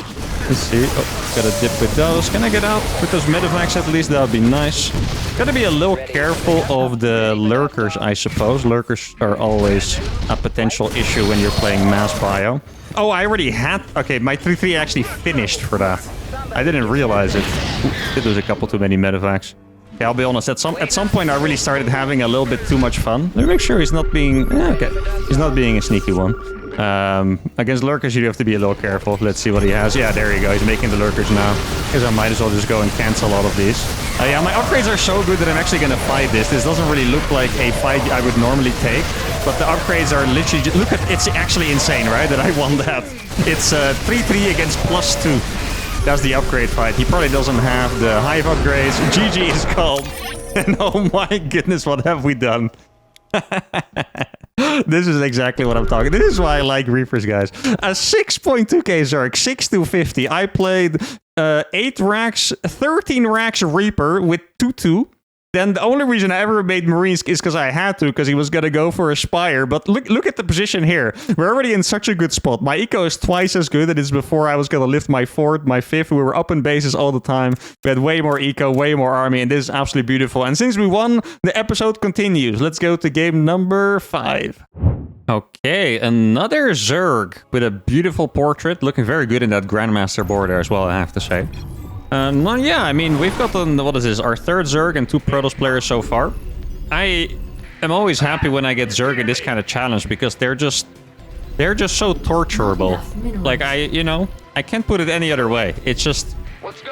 Let's see. Oh, gotta dip with those. Can I get out with those medevacs at least? That would be nice. Gotta be a little careful of the lurkers, I suppose. Lurkers are always a potential issue when you're playing mass bio. Oh, I already had... Okay, my 3-3 actually finished for that. I didn't realize it. Ooh, it was a couple too many medevacs. Yeah, I'll be honest, at some point I really started having a little bit too much fun. Let me make sure he's not being... okay, he's not being a sneaky one. Against lurkers, you have to be a little careful. Let's see what he has. Yeah, there you go. He's making the lurkers now. Because I might as well just go and cancel all of these. Yeah, my upgrades are so good that I'm actually going to fight this. This doesn't really look like a fight I would normally take. But the upgrades are literally... Look at... It's actually insane, right? That I won that. It's 3-3 against +2. That's the upgrade fight. He probably doesn't have the hive upgrades. GG is called. And oh my goodness, what have we done? This is exactly what I'm talking. This is why I like Reapers, guys. A 6.2k Zerg, 6-250. I played 8 racks, 13 racks Reaper with 2-2. Then the only reason I ever made Marines is because I had to, because he was going to go for a Spire. But look at the position here. We're already in such a good spot. My eco is twice as good as before I was going to lift my 4th, my 5th. We were up in bases all the time. We had way more eco, way more army, and this is absolutely beautiful. And since we won, the episode continues. Let's go to game number 5. Okay, another Zerg with a beautiful portrait. Looking very good in that Grandmaster border as well, I have to say. Well, yeah, I mean, we've gotten, what is this, our 3rd Zerg and 2 Protoss players so far. I am always happy when I get Zerg in this kind of challenge because they're just so torturable. Like, I can't put it any other way. It's just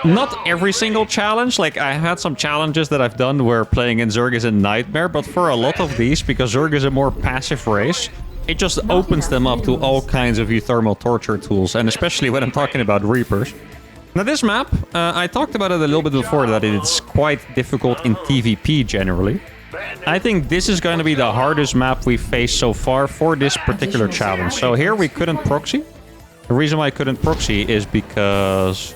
not every single challenge. Like, I had some challenges that I've done where playing in Zerg is a nightmare, but for a lot of these, because Zerg is a more passive race, it just opens them up to all kinds of uThermal torture tools, and especially when I'm talking about Reapers. Now this map, I talked about it a little bit before, that it's quite difficult in PvP generally. I think this is going to be the hardest map we've faced so far for this particular challenge. So here we couldn't proxy. The reason why I couldn't proxy is because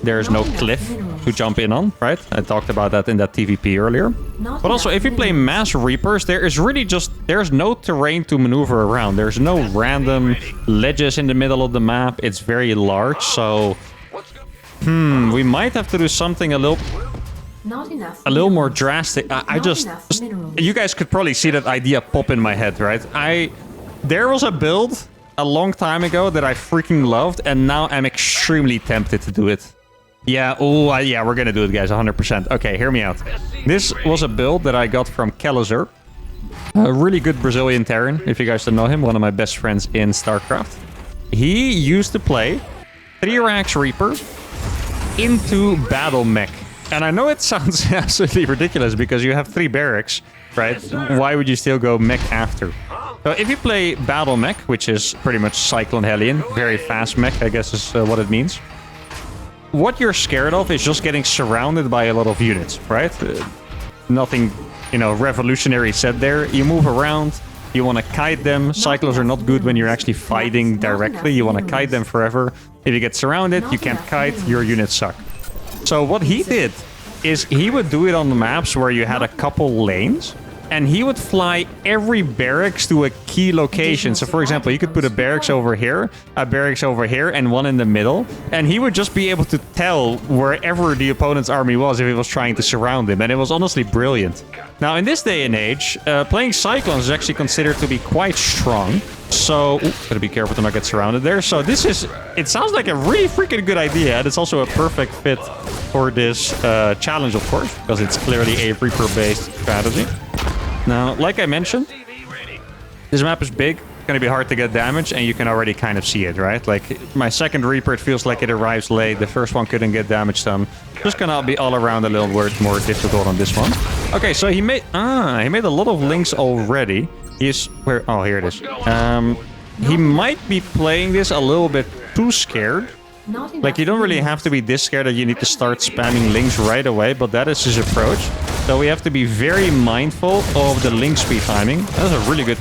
there's no cliff to jump in on, right? I talked about that in that TVP earlier. But also, if you play Mass Reapers, there's no terrain to maneuver around. There's no random ledges in the middle of the map. It's very large, so... we might have to do something a little more drastic. You guys could probably see that idea pop in my head, right? There was a build a long time ago that I freaking loved, and now I'm extremely tempted to do it. Yeah, yeah, we're gonna do it, guys, 100%. Okay, hear me out. This was a build that I got from Kellezer. A really good Brazilian Terran, if you guys don't know him, one of my best friends in StarCraft. He used to play 3 racks Reaper into Battle Mech. And I know it sounds absolutely ridiculous because you have 3 barracks, right? Why would you still go mech after? So if you play Battle Mech, which is pretty much Cyclone Hellion, very fast mech, I guess is what it means. What you're scared of is just getting surrounded by a lot of units, right? Nothing, revolutionary said there. You move around, you want to kite them. Cyclones are not good when you're actually fighting directly. You want to kite them forever. If you get surrounded, you can't kite, your units suck. So what he did is he would do it on the maps where you had a couple lanes. and he would fly every barracks to a key location. So for example, you could put a barracks over here, and one in the middle, and he would just be able to tell wherever the opponent's army was if he was trying to surround him, and it was honestly brilliant. Now in this day and age, playing Cyclones is actually considered to be quite strong. So, gotta be careful to not get surrounded there. So this is, it sounds like a really freaking good idea, and it's also a perfect fit for this challenge, of course, because it's clearly a Reaper-based strategy. Now, like I mentioned, this map is big, it's gonna be hard to get damage, and you can already kind of see it, right? Like, my second Reaper, it feels like it arrives late. The first one couldn't get damage done. Just gonna be all around a little bit more difficult on this one. Okay, so he made a lot of links already. He's where? Oh, here it is. He might be playing this a little bit too scared. Like, you don't really have to be this scared that you need to start spamming links right away, but that is his approach. So we have to be very mindful of the link speed timing. That's a really good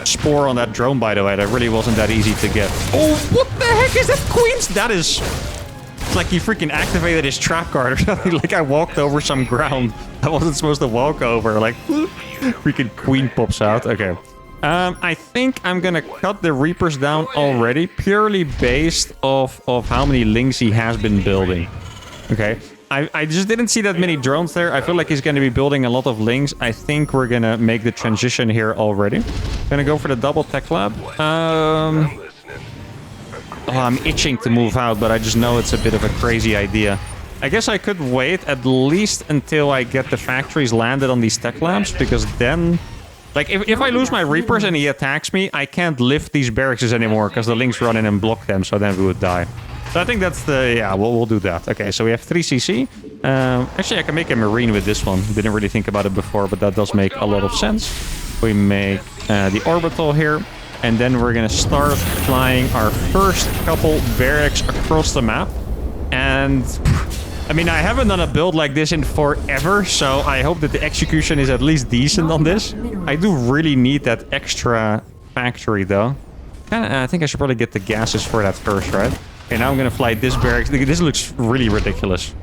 spore on that drone, by the way. That really wasn't that easy to get. Oh, what the heck is that, Queens? That is... It's like he freaking activated his trap card or something. Like I walked over some ground I wasn't supposed to walk over. Like, freaking Queen pops out. Okay. I think I'm gonna cut the Reapers down already, purely based off of how many links he has been building. Okay. I just didn't see that many drones there. I feel like he's gonna be building a lot of links. I think we're gonna make the transition here already. Gonna go for the double tech lab. Oh, I'm itching to move out, but I just know it's a bit of a crazy idea. I guess I could wait at least until I get the factories landed on these tech labs, because then... Like, if I lose my Reapers and he attacks me, I can't lift these barracks anymore, because the links run in and block them, so then we would die. So I think that's the... Yeah, we'll do that. Okay, so we have 3 CC. Actually, I can make a Marine with this one. Didn't really think about it before, but that does make a lot of sense. We make the Orbital here. And then we're going to start flying our first couple barracks across the map. And, I mean, I haven't done a build like this in forever, so I hope that the execution is at least decent on this. I do really need that extra factory, though. I think I should probably get the gases for that first, right? Okay, now I'm going to fly this barracks. This looks really ridiculous.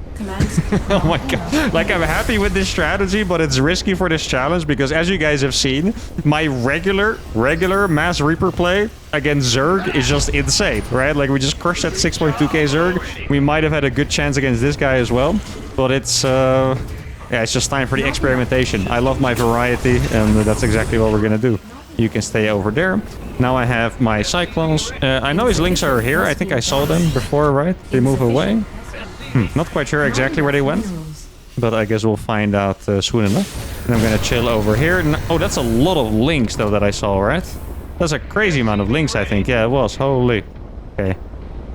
Oh my god. Like, I'm happy with this strategy, but it's risky for this challenge because, as you guys have seen, my regular Mass Reaper play against Zerg is just insane, right? Like, we just crushed that 6.2k Zerg. We might have had a good chance against this guy as well, but it's yeah, it's just time for the experimentation. I love my variety, and that's exactly what we're gonna do. You can stay over there. Now I have my Cyclones. I know his links are here. I think I saw them before, right? They move away. Not quite sure exactly where they went, but I guess we'll find out soon enough. And I'm gonna chill over here. Oh, that's a lot of links, though, that I saw, right? That's a crazy amount of links, I think. Yeah, it was. Holy. Okay.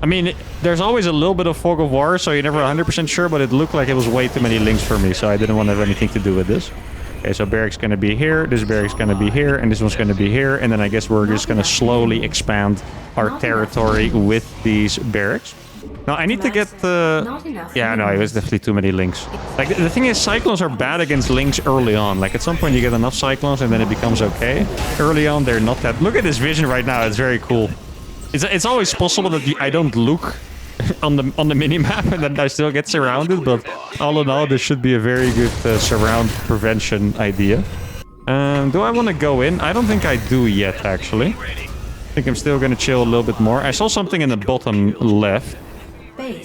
I mean, there's always a little bit of fog of war, so you're never 100% sure, but it looked like it was way too many links for me, so I didn't want to have anything to do with this. Okay, so barrack's gonna be here, this barrack's gonna be here, and this one's gonna be here, and then I guess we're just gonna slowly expand our territory with these barracks. Now, I need to get the... Yeah, no, it was definitely too many links. Like, the thing is, Cyclones are bad against links early on. Like, at some point you get enough Cyclones and then it becomes okay. Early on, they're not that... Look at this vision right now, it's very cool. It's always possible that I don't look on the mini-map and then I still get surrounded, but all in all, this should be a very good surround prevention idea. Do I want to go in? I don't think I do yet, actually. I think I'm still going to chill a little bit more. I saw something in the bottom left.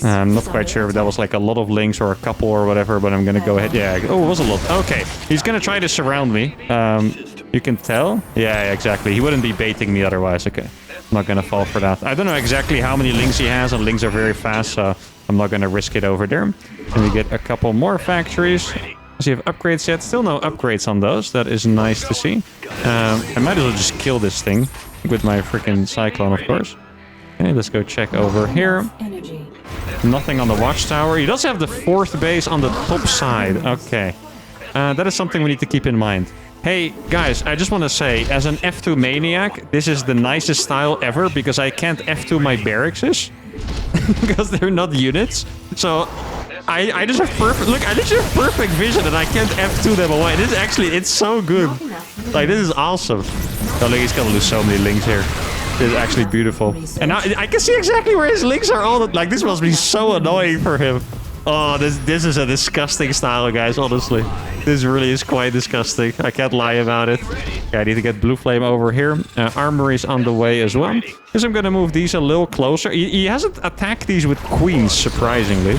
I'm not quite sure if that was like a lot of links or a couple or whatever, but I'm gonna go ahead. Yeah, oh, it was a lot. Okay, he's gonna try to surround me. You can tell. Yeah, exactly. He wouldn't be baiting me otherwise. Okay, I'm not gonna fall for that. I don't know exactly how many links he has, and links are very fast, so I'm not gonna risk it over there. And we get a couple more factories. Does he have upgrades yet? Still no upgrades on those. That is nice to see. I might as well just kill this thing with my freaking Cyclone, of course. Okay, let's go check over here. Nothing on the watchtower. He does have the 4th base on the top side. Okay. That is something we need to keep in mind. Hey, guys, I just want to say, as an F2 maniac, this is the nicest style ever because I can't F2 my barracks because they're not units. So, I just have perfect... Look, I literally have perfect vision and I can't F2 them away. This is actually... It's so good. Like, this is awesome. Oh, look, he's gonna lose so many links here. It's actually beautiful. And now I can see exactly where his links are all... Like, this must be so annoying for him. Oh, this is a disgusting style, guys, honestly. This really is quite disgusting. I can't lie about it. Okay, I need to get blue flame over here. Armory is on the way as well. Because I'm going to move these a little closer. He hasn't attacked these with queens, surprisingly.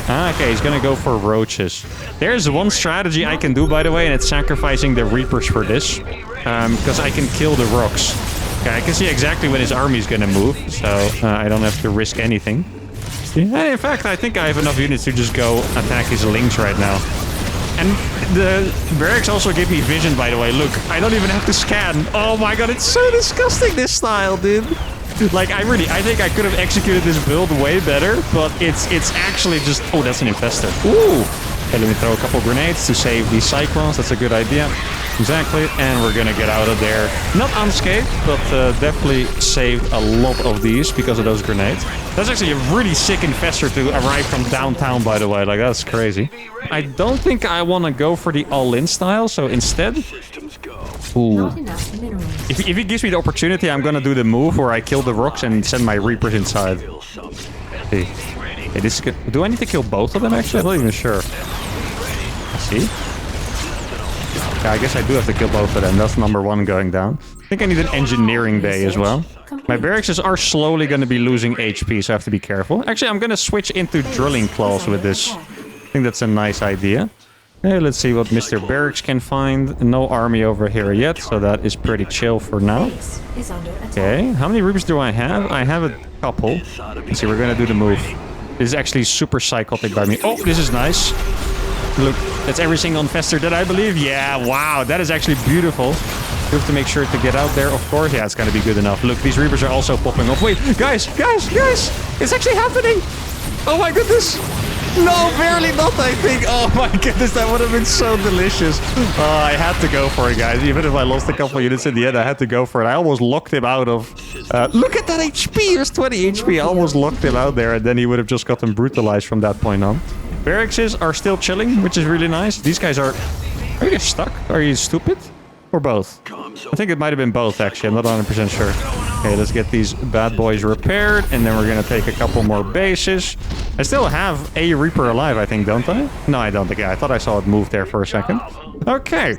Okay, he's going to go for roaches. There's one strategy I can do, by the way, and it's sacrificing the reapers for this. Because I can kill the rocks. Okay, I can see exactly when his army is going to move. So I don't have to risk anything. And in fact, I think I have enough units to just go attack his lings right now. And the barracks also give me vision, by the way. Look, I don't even have to scan. Oh my god, it's so disgusting, this style, dude. Like, I think I could have executed this build way better, but it's actually just... Oh, that's an infestor. Ooh! Okay, let me throw a couple grenades to save these cyclones. That's a good idea. Exactly. And we're gonna get out of there. Not unscathed, but definitely saved a lot of these because of those grenades. That's actually a really sick infestor to arrive from downtown, by the way. Like, that's crazy. I don't think I want to go for the all-in style, so instead... Ooh. If he gives me the opportunity, I'm gonna do the move where I kill the rocks and send my reapers inside. See. Okay, this is good. Do I need to kill both of them, actually? I'm not even sure. See? Yeah, I guess I do have to kill both of them. That's number one going down. I think I need an engineering bay as well. My barracks are slowly going to be losing HP, so I have to be careful. Actually, I'm going to switch into drilling claws with this. I think that's a nice idea. Okay, let's see what Mr. Barracks can find. No army over here yet, so that is pretty chill for now. Okay, how many reapers do I have? I have a couple. Let's see, we're going to do the move. This is actually super psychotic by me. Oh, this is nice. Look, that's every single infestor that I believe. Yeah, wow, that is actually beautiful. We have to make sure to get out there, of course. Yeah, it's gonna be good enough. Look, these reapers are also popping off. Wait, guys! It's actually happening! Oh my goodness! No, barely not, I think. Oh my goodness, that would have been so delicious. Oh, I had to go for it, guys. Even if I lost a couple units in the end, I had to go for it. I almost locked him out of... look at that HP! There's 20 HP. I almost locked him out there, and then he would have just gotten brutalized from that point on. Barracks are still chilling, which is really nice. These guys are... Are you stuck? Are you stupid? Or both? I think it might have been both, actually. I'm not 100% sure. Okay, let's get these bad boys repaired. And then we're going to take a couple more bases. I still have a Reaper alive, I think, don't I? No, I don't think. I thought I saw it move there for a second. Okay.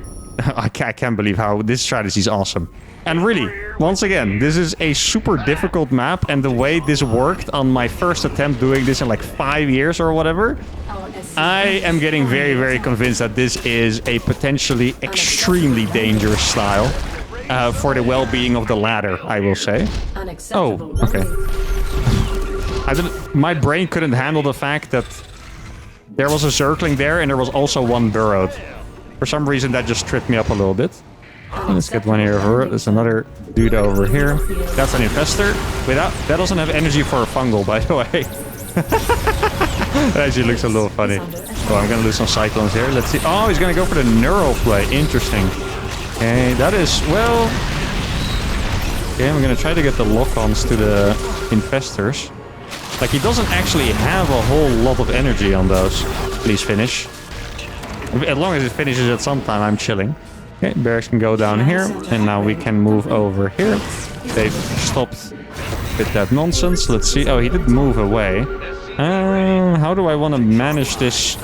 I can't believe how this strategy is awesome. And really, once again, this is a super difficult map. And the way this worked on my first attempt doing this in like 5 years or whatever... I am getting very, very convinced that this is a potentially extremely dangerous style for the well-being of the ladder, I will say. Oh, okay. My brain couldn't handle the fact that there was a circling there and there was also one burrowed. For some reason, that just tripped me up a little bit. Let's get one here over. There's another dude over here. That's an infestor. That doesn't have energy for a fungal, by the way. That actually looks a little funny. Oh, I'm gonna lose some cyclones here. Let's see. Oh, he's gonna go for the neural play. Interesting. Okay, that is, well... Okay, I'm gonna try to get the lock-ons to the infestors. Like, he doesn't actually have a whole lot of energy on those. Please finish. As long as it finishes at some time, I'm chilling. Okay, barracks can go down here. And now we can move over here. They've stopped with that nonsense. Let's see. Oh, he did move away. How do I want to manage this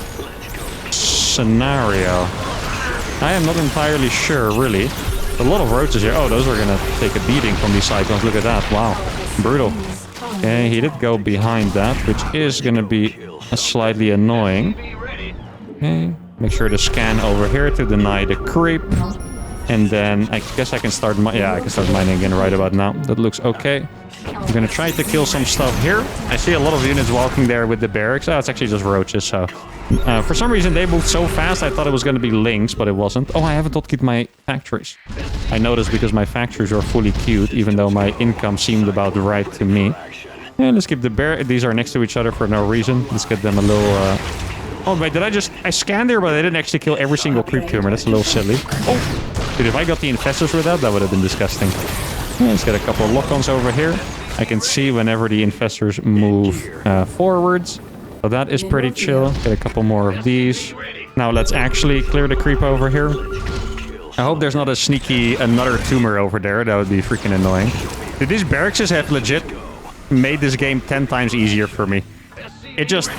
scenario? I am not entirely sure, really. A lot of roaches here. Oh, those are going to take a beating from these cyclones. Look at that. Wow. Brutal. Okay, he did go behind that, which is going to be slightly annoying. Okay, make sure to scan over here to deny the creep. And then I guess I can start... I can start mining again right about now. That looks okay. I'm gonna try to kill some stuff here. I see a lot of units walking there with the barracks. Oh, it's actually just roaches, so... for some reason, they moved so fast, I thought it was gonna be lynx, but it wasn't. Oh, I haven't hotkeyed my factories. I noticed because my factories were fully queued, even though my income seemed about right to me. Yeah, let's keep the bear... These are next to each other for no reason. Let's get them a little... Oh, wait, did I just... I scanned there, but I didn't actually kill every single creep tumor. That's a little silly. Oh! Dude, if I got the infestors with that would have been disgusting. Yeah, let's get a couple of lock-ons over here. I can see whenever the infestors move forwards. So that is pretty chill. Get a couple more of these. Now let's actually clear the creep over here. I hope there's not a sneaky another tumor over there. That would be freaking annoying. Dude, these barracks have legit made this game 10 times easier for me. It just...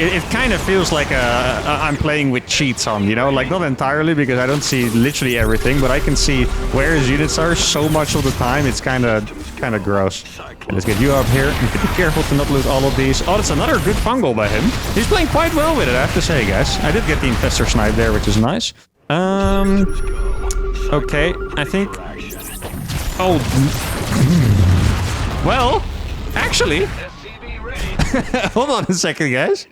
it kind of feels like I'm playing with cheats on, you know, like not entirely because I don't see literally everything, but I can see where his units are so much of the time. It's kind of gross. Okay, let's get you up here. You can be careful to not lose all of these. Oh, that's another good fungal by him. He's playing quite well with it, I have to say, guys. I did get the infestor snipe there, which is nice. Okay, I think. Oh, well, actually. Hold on a second, guys.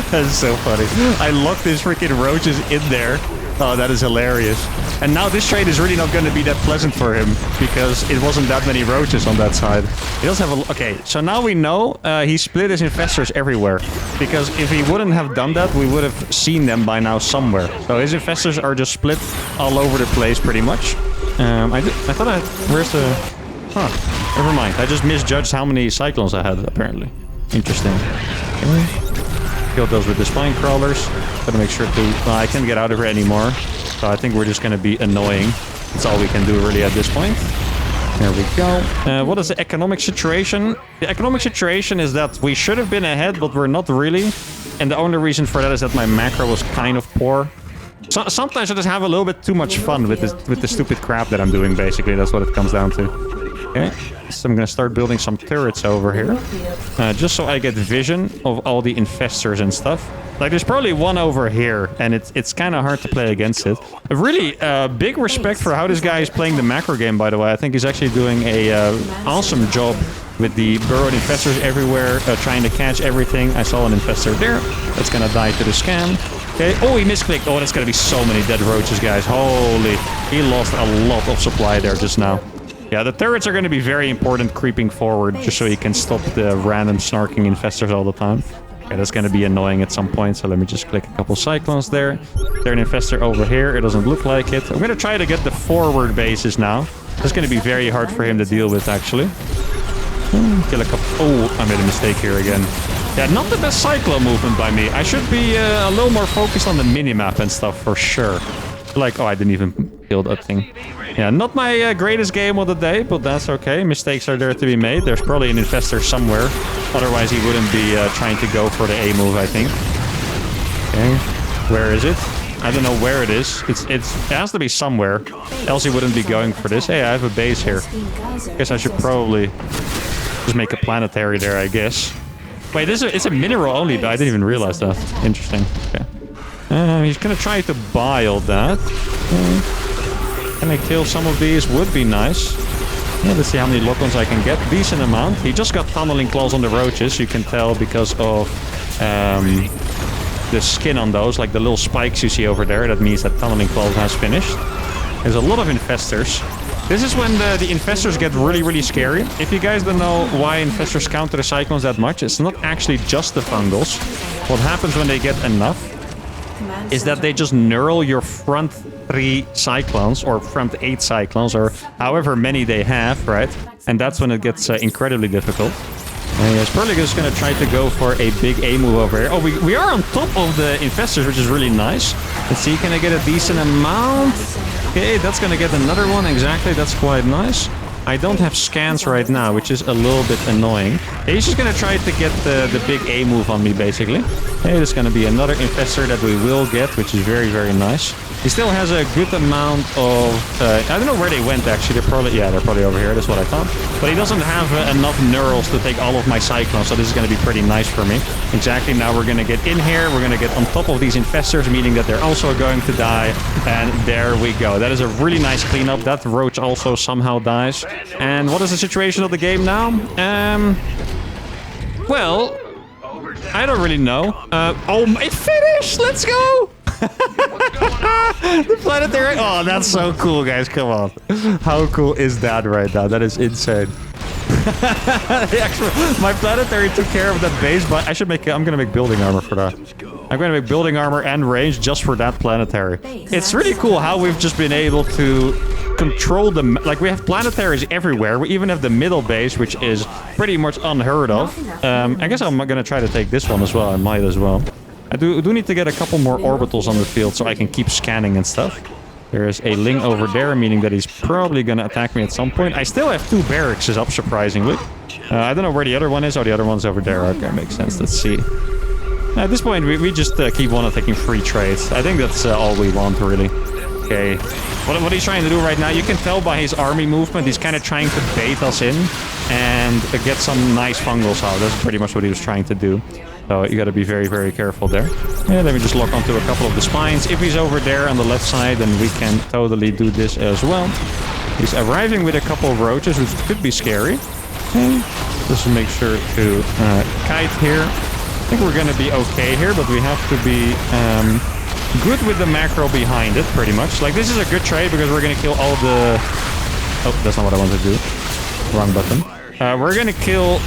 That's so funny. I locked these freaking roaches in there. Oh, that is hilarious. And now this trade is really not going to be that pleasant for him because it wasn't that many roaches on that side. He does have a... Okay, so now we know he split his infestors everywhere. Because if he wouldn't have done that, we would have seen them by now somewhere. So his infestors are just split all over the place pretty much. I thought I... Where's the... Huh. Never mind. I just misjudged how many cyclones I had, apparently. Interesting. Okay. Kill those with the spine crawlers. Gotta make sure to... I can't get out of here anymore. So I think we're just gonna be annoying. That's all we can do really at this point. There we go. What is the economic situation? The economic situation is that we should have been ahead, but we're not really. And the only reason for that is that my macro was kind of poor. So, sometimes I just have a little bit too much fun with the stupid crap that I'm doing, basically. That's what it comes down to. Okay, so I'm gonna start building some turrets over here. Just so I get vision of all the infestors and stuff. Like, there's probably one over here, and it's kind of hard to play against it. A really big respect for how this guy is playing the macro game, by the way. I think he's actually doing a awesome job with the burrowed infestors everywhere, trying to catch everything. I saw an infestor there. That's gonna die to the scan. Okay. Oh, he misclicked. Oh, that's gonna be so many dead roaches, guys. Holy. He lost a lot of supply there just now. Yeah, the turrets are going to be very important creeping forward, just so you can stop the random snarking infestors all the time. Okay, that's going to be annoying at some point, so let me just click a couple cyclones there. There's an infestor over here. It doesn't look like it. I'm going to try to get the forward bases now. That's going to be very hard for him to deal with, actually. Kill a couple... Oh, I made a mistake here again. Yeah, not the best cyclone movement by me. I should be a little more focused on the minimap and stuff, for sure. Like, oh, I didn't even kill that thing. Yeah, not my greatest game of the day, but that's okay. Mistakes are there to be made. There's probably an infestor somewhere. Otherwise, he wouldn't be trying to go for the A move, I think. Okay, where is it? I don't know where it is. It has to be somewhere. Else he wouldn't be going for this. Hey, I have a base here. Guess I should probably just make a planetary there, I guess. Wait, it's a mineral only, but I didn't even realize that. Interesting. Okay. He's gonna try to buy all that. Can I kill some of these? Would be nice. Yeah, let's see how many lock-ons I can get. Decent amount. He just got tunneling claws on the roaches. You can tell because of the skin on those, like the little spikes you see over there. That means that tunneling claws has finished. There's a lot of infestors. This is when the infestors get really, really scary. If you guys don't know why infestors counter the cyclones that much, it's not actually just the fungals. What happens when they get enough is that they just knurl your front 3 cyclones or front 8 cyclones or however many they have, right? And that's when it gets incredibly difficult. And he's probably just going to try to go for a big A move over here. Oh, we are on top of the infestors, which is really nice. Let's see, can I get a decent amount? Okay, that's going to get another one. Exactly, that's quite nice. I don't have scans right now, which is a little bit annoying. Okay, he's just going to try to get the big A move on me, basically. Okay, there's going to be another infestor that we will get, which is very, very nice. He still has a good amount of... I don't know where they went, actually. They're probably over here. That's what I thought. But he doesn't have enough neurals to take all of my cyclones, so this is going to be pretty nice for me. Exactly. Now we're going to get in here. We're going to get on top of these infestors, meaning that they're also going to die. And there we go. That is a really nice cleanup. That roach also somehow dies. And what is the situation of the game now? Well, I don't really know. Oh, it finished! Let's go! The planetary. Oh, that's so cool, guys. Come on. How cool is that right now? That is insane. My planetary took care of that base, but I should make... I'm going to make building armor for that. I'm going to make building armor and range just for that planetary. It's really cool how we've just been able to control the... Like, we have planetaries everywhere. We even have the middle base, which is pretty much unheard of. I guess I'm going to try to take this one as well. I might as well. I do need to get a couple more orbitals on the field so I can keep scanning and stuff. There's a Ling over there, meaning that he's probably going to attack me at some point. I still have 2 barracks up, surprisingly. I don't know where the other one is. Oh, the other one's over there. Okay, makes sense. Let's see. At this point, we just keep on taking free trades. I think that's all we want, really. Okay. What he's trying to do right now, you can tell by his army movement, he's kind of trying to bait us in and get some nice fungals out. That's pretty much what he was trying to do. So you got to be very, very careful there. Yeah, let me just lock onto a couple of the spines. If he's over there on the left side, then we can totally do this as well. He's arriving with a couple of roaches, which could be scary. Okay. Just make sure to kite here. I think we're going to be okay here, but we have to be good with the macro behind it, pretty much. Like, this is a good trade because we're going to kill all the... Oh, that's not what I want to do. Wrong button. We're going to kill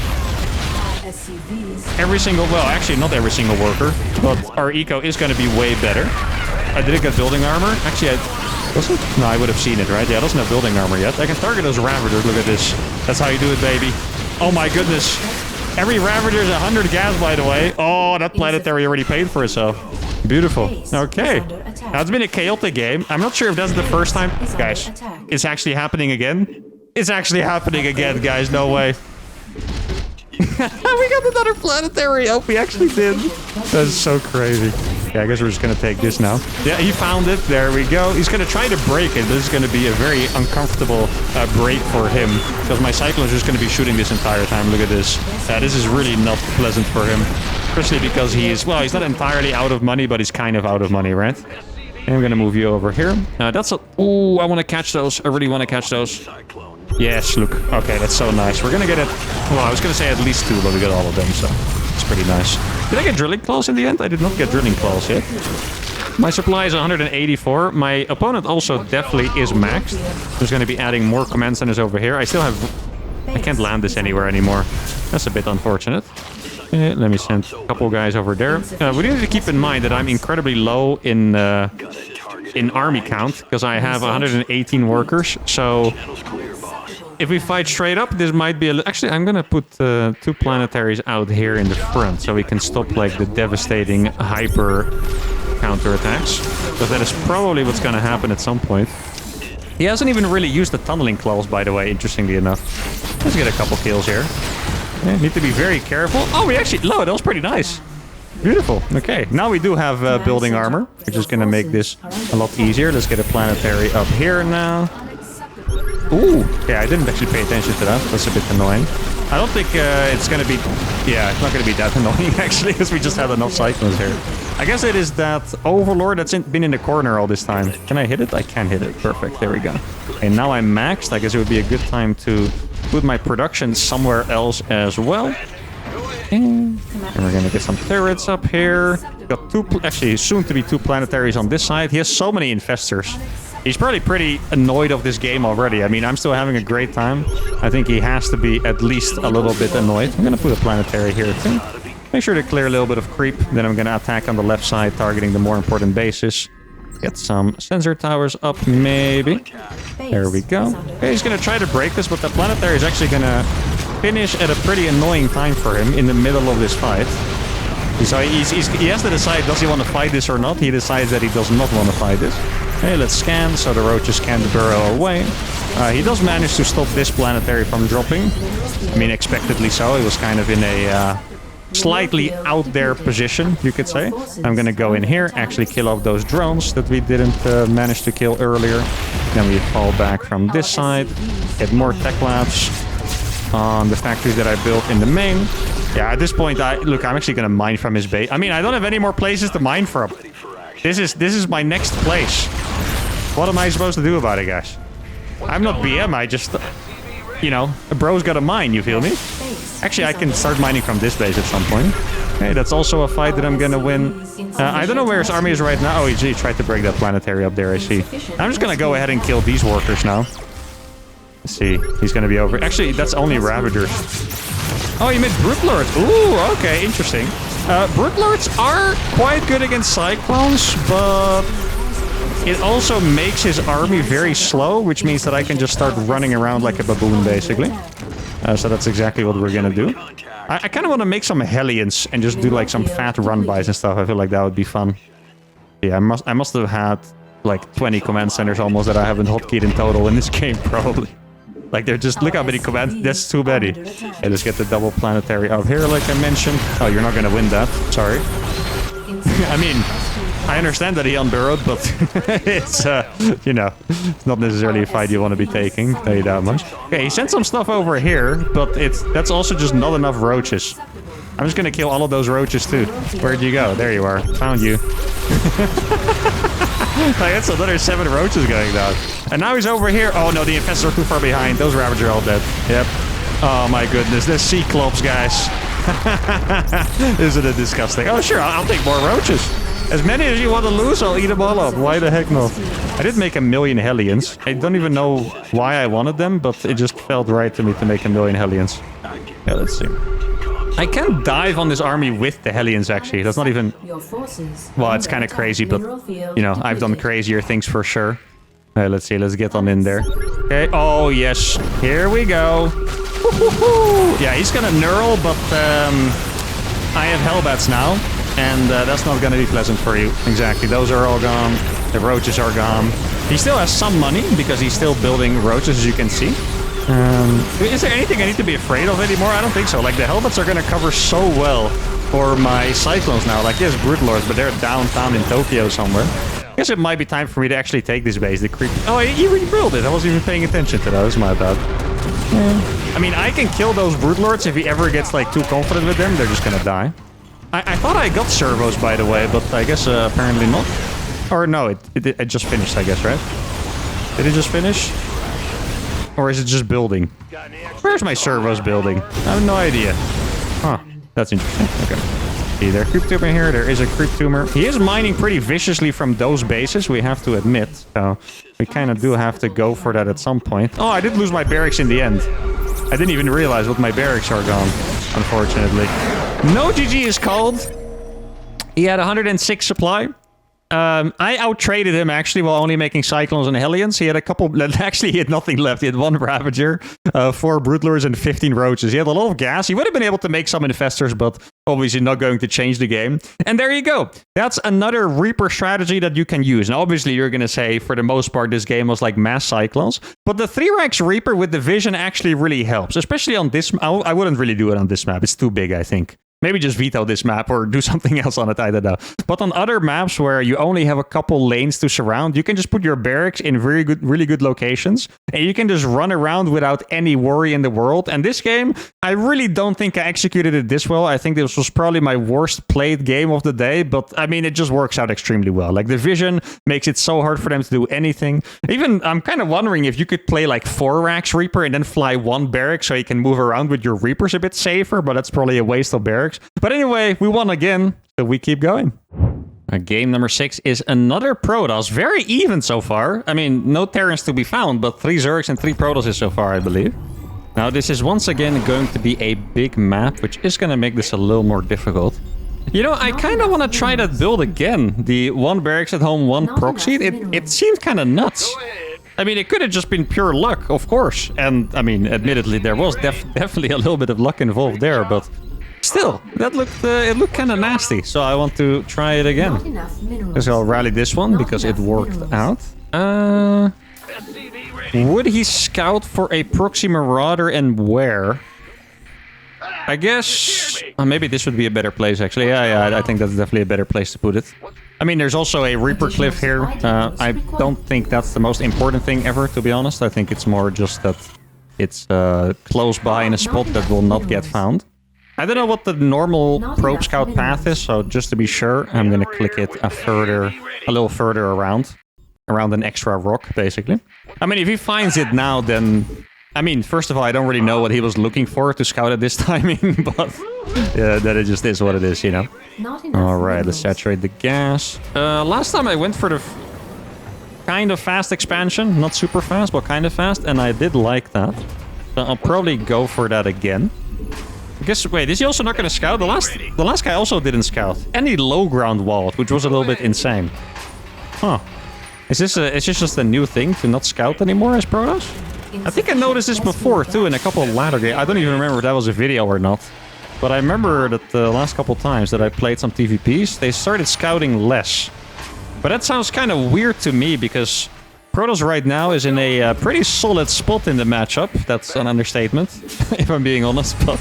every single... Well, actually, not every single worker, but our eco is going to be way better. I didn't get building armor. Actually, was it? No, I would have seen it, right? Yeah, it doesn't have building armor yet. I can target those Ravagers. Look at this. That's how you do it, baby. Oh, my goodness. Every Ravager is 100 gas, by the way. Oh, that planetary already paid for itself. Beautiful. Okay. Now, it's been a chaotic game. I'm not sure if that's the first time. Guys, it's actually happening again. It's actually happening again, guys. No way. We got another planetary. Oh, we actually did. That's so crazy. Yeah, I guess we're just going to take this now. Yeah, he found it. There we go. He's going to try to break it. This is going to be a very uncomfortable break for him. Because my Cyclone is just going to be shooting this entire time. Look at this. This is really not pleasant for him. Especially because he's not entirely out of money, but he's kind of out of money, right? And I'm going to move you over here. That's a... Ooh, I want to catch those. I really want to catch those. Yes, look. Okay, that's so nice. We're going to get it... Well, I was going to say at least 2, but we got all of them, so it's pretty nice. Did I get drilling claws in the end? I did not get drilling claws yet. My supply is 184. My opponent also definitely is maxed. There's going to be adding more command centers over here. I still have... I can't land this anywhere anymore. That's a bit unfortunate. Let me send a couple guys over there. We need to keep in mind that I'm incredibly low in army count because I have 118 workers. So if we fight straight up, this might be actually, I'm gonna put 2 planetaries out here in the front so we can stop like the devastating hyper counterattacks, because that is probably what's gonna happen at some point. He hasn't even really used the tunneling claws, by the way, interestingly enough. Let's get a couple kills here. Yeah, need to be very careful. Oh, we actually... No, that was pretty nice. Beautiful. Okay, now we do have building armor, which is going to make this a lot easier. Let's get a planetary up here now. Ooh, yeah, I didn't actually pay attention to that. That's a bit annoying. I don't think it's going to be... Yeah, it's not going to be that annoying, actually, because we just had enough Cyclones here. I guess it is that Overlord that's been in the corner all this time. Can I hit it? I can hit it. Perfect. There we go. And now I'm maxed. I guess it would be a good time to put my production somewhere else as well. And we're going to get some turrets up here. Got 2... Actually, soon to be 2 planetaries on this side. He has so many infestors. He's probably pretty annoyed of this game already. I mean, I'm still having a great time. I think he has to be at least a little bit annoyed. I'm going to put a planetary here too. Make sure to clear a little bit of creep. Then I'm going to attack on the left side, targeting the more important bases. Get some sensor towers up, maybe. There we go. Okay, he's going to try to break this, but the planetary is actually going to finish at a pretty annoying time for him in the middle of this fight. So he has to decide, does he want to fight this or not? He decides that he does not want to fight this. Okay, let's scan so the roaches can't burrow away. He does manage to stop this planetary from dropping. I mean, expectedly so. He was kind of in a slightly out there position, you could say. I'm going to go in here, actually kill off those drones that we didn't manage to kill earlier. Then we fall back from this side, get more tech labs on the factories that I built in the main. Yeah, at this point, look, I'm actually going to mine from his base. I mean, I don't have any more places to mine from. This is my next place. What am I supposed to do about it, guys? I'm not BM, I just... You know, a bro's got a mine, you feel me? Actually, I can start mining from this base at some point. Okay, that's also a fight that I'm gonna win. I don't know where his army is right now. Oh, he tried to break that planetary up there, I see. I'm just gonna go ahead and kill these workers now. Let's see, he's gonna be over. Actually, that's only Ravagers. Oh, he made Brute Lords. Ooh, okay, interesting. Brute Lords are quite good against Cyclones, but... It also makes his army very slow, which means that I can just start running around like a baboon, basically. So that's exactly what we're gonna do. I kind of want to make some Hellions and just do like some fat run-bys and stuff. I feel like that would be fun. Yeah, I must have had like 20 command centers almost that I haven't hotkeyed in total in this game, probably. Like, they're just, look how many commands, that's too many. Okay, let's get the double planetary out here, like I mentioned. Oh, you're not gonna win that, sorry. I mean, I understand that he unburrowed, but it's, you know, it's not necessarily a fight you want to be taking, tell you that much. Okay, he sent some stuff over here, but that's also just not enough roaches. I'm just gonna kill all of those roaches too. Where'd you go? There you are. Found you. Like, that's another 7 roaches going down. And now he's over here. Oh no, the infestors are too far behind. Those Ravager are all dead. Yep. Oh my goodness, the Cyclops, guys. Isn't it disgusting? Oh sure, I'll take more roaches. As many as you want to lose, I'll eat them all up. Why the heck not? I did make 1,000,000 Hellions. I don't even know why I wanted them, but it just felt right to me to make 1,000,000 Hellions. Yeah, let's see. I can dive on this army with the Hellions, actually. That's not even... Well, it's kind of crazy, but, you know, I've done crazier things for sure. Let's see, let's get on in there. Okay, oh yes, here we go. Yeah, he's gonna knurl, but I have Hellbats now, and that's not gonna be pleasant for you. Exactly, those are all gone. The roaches are gone. He still has some money, because he's still building roaches, as you can see. Is there anything I need to be afraid of anymore? I don't think so. Like, the Hellbats are gonna cover so well for my Cyclones now. Like, yes, Broodlords, but they're downtown in Tokyo somewhere. I guess it might be time for me to actually take this base. The creep. Oh, he rebuilt it. I wasn't even paying attention to that. That's my bad. I mean, I can kill those Broodlords if he ever gets, like, too confident with them. They're just gonna die. I thought I got servos, by the way, but I guess apparently not. Or no, it just finished, I guess, right? Did it just finish? Or is it just building? Where's my servos building? I have no idea. Huh. That's interesting. Okay. See, there's a creep tumor here. There is a creep tumor. He is mining pretty viciously from those bases, we have to admit. So we kind of do have to go for that at some point. Oh, I did lose my barracks in the end. I didn't even realize what my barracks are gone, unfortunately. No GG is called. He had 106 supply. I out-traded him, actually, while only making Cyclones and Hellions. He had a couple... Actually, he had nothing left. He had 1 Ravager, 4 Broodlords, and 15 Roaches. He had a lot of gas. He would have been able to make some Infestors, but obviously not going to change the game. And there you go. That's another Reaper strategy that you can use. And obviously, you're going to say, for the most part, this game was like mass Cyclones. But the 3-Rex Reaper with the vision actually really helps. Especially on this... I wouldn't really do it on this map. It's too big, I think. Maybe just veto this map or do something else on it, I don't know. But on other maps where you only have a couple lanes to surround, you can just put your barracks in really good locations. And you can just run around without any worry in the world. And this game, I really don't think I executed it this well. I think this was probably my worst played game of the day. But I mean, it just works out extremely well. Like, the vision makes it so hard for them to do anything. Even, I'm kind of wondering if you could play like 4-Rax Reaper and then fly 1 barrack so you can move around with your Reapers a bit safer. But that's probably a waste of barracks. But anyway, we won again, so we keep going. Game number 6 is another Protoss. Very even so far. I mean, no Terrans to be found, but 3 Zergs and 3 Protosses so far, I believe. Now, this is once again going to be a big map, which is going to make this a little more difficult. You know, I kind of want to try that build again. The 1 barracks at home, 1 proxy. It seemed kind of nuts. I mean, it could have just been pure luck, of course. And, I mean, admittedly, there was definitely a little bit of luck involved there, but... Still, that it looked kind of nasty, so I want to try it again. So I'll rally this one because it worked out. Would he scout for a proxy marauder and where? I guess maybe this would be a better place, actually. Yeah, I think that's definitely a better place to put it. I mean, there's also a Reaper Cliff here. I don't think that's the most important thing ever, to be honest. I think it's more just that it's close by in a spot that will not get found. I don't know what the normal probe scout path is, so just to be sure, I'm gonna click it a little further around an extra rock, basically. I mean, if he finds it now, then... I mean, first of all, I don't really know what he was looking for to scout at this timing, but... yeah, that it just is what it is, you know? Alright, let's saturate the gas. Last time I went for the kind of fast expansion. Not super fast, but kind of fast, and I did like that. So I'll probably go for that again. I guess, wait, is he also not going to scout? The last guy also didn't scout. And he low ground walled, which was a little bit insane. Huh. Is this just a new thing to not scout anymore as Protoss? I think I noticed this before too in a couple of ladder games. I don't even remember if that was a video or not. But I remember that the last couple times that I played some TVPs, they started scouting less. But that sounds kind of weird to me because Protoss right now is in a pretty solid spot in the matchup. That's an understatement, if I'm being honest. But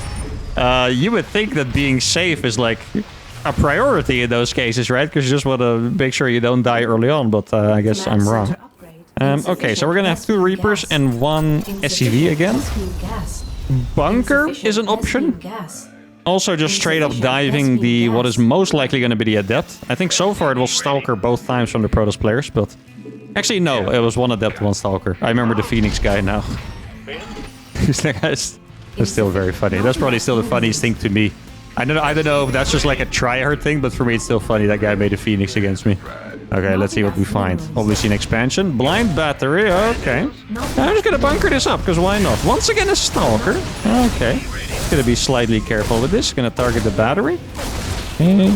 you would think that being safe is like a priority in those cases, right? Because you just want to make sure you don't die early on. But I guess I'm wrong. Okay, so we're going to have 2 Reapers and 1 SCV again. Bunker is an option. Also just straight up diving the what is most likely going to be the Adept. I think so far it was Stalker both times from the Protoss players, but... Actually, no, it was 1 Adept, 1 Stalker. I remember the Phoenix guy now. That guy's still very funny. That's probably still the funniest thing to me. I don't know if that's just like a tryhard thing, but for me it's still funny that guy made a Phoenix against me. Okay, let's see what we find. Obviously an expansion. Blind battery, okay. I'm just gonna bunker this up, because why not? Once again a Stalker. Okay. Gonna be slightly careful with this. Gonna target the battery. Okay.